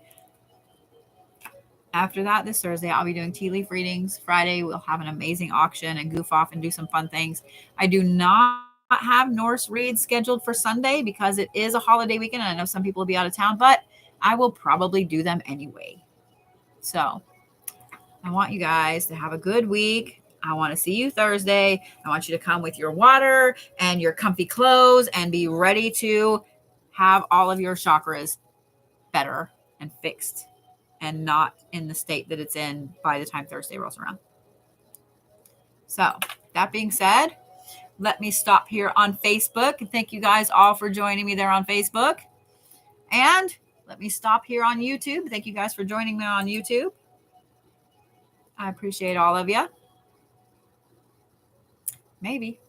After that, this Thursday, I'll be doing tea leaf readings. Friday, we'll have an amazing auction and goof off and do some fun things. I do not have Norse reads scheduled for Sunday because it is a holiday weekend, and I know some people will be out of town, but I will probably do them anyway. So I want you guys to have a good week. I want to see you Thursday. I want you to come with your water and your comfy clothes and be ready to have all of your chakras better and fixed, and not in the state that it's in by the time Thursday rolls around. So that being said, let me stop here on Facebook. And thank you guys all for joining me there on Facebook. And let me stop here on YouTube. Thank you guys for joining me on YouTube. I appreciate all of you. Maybe.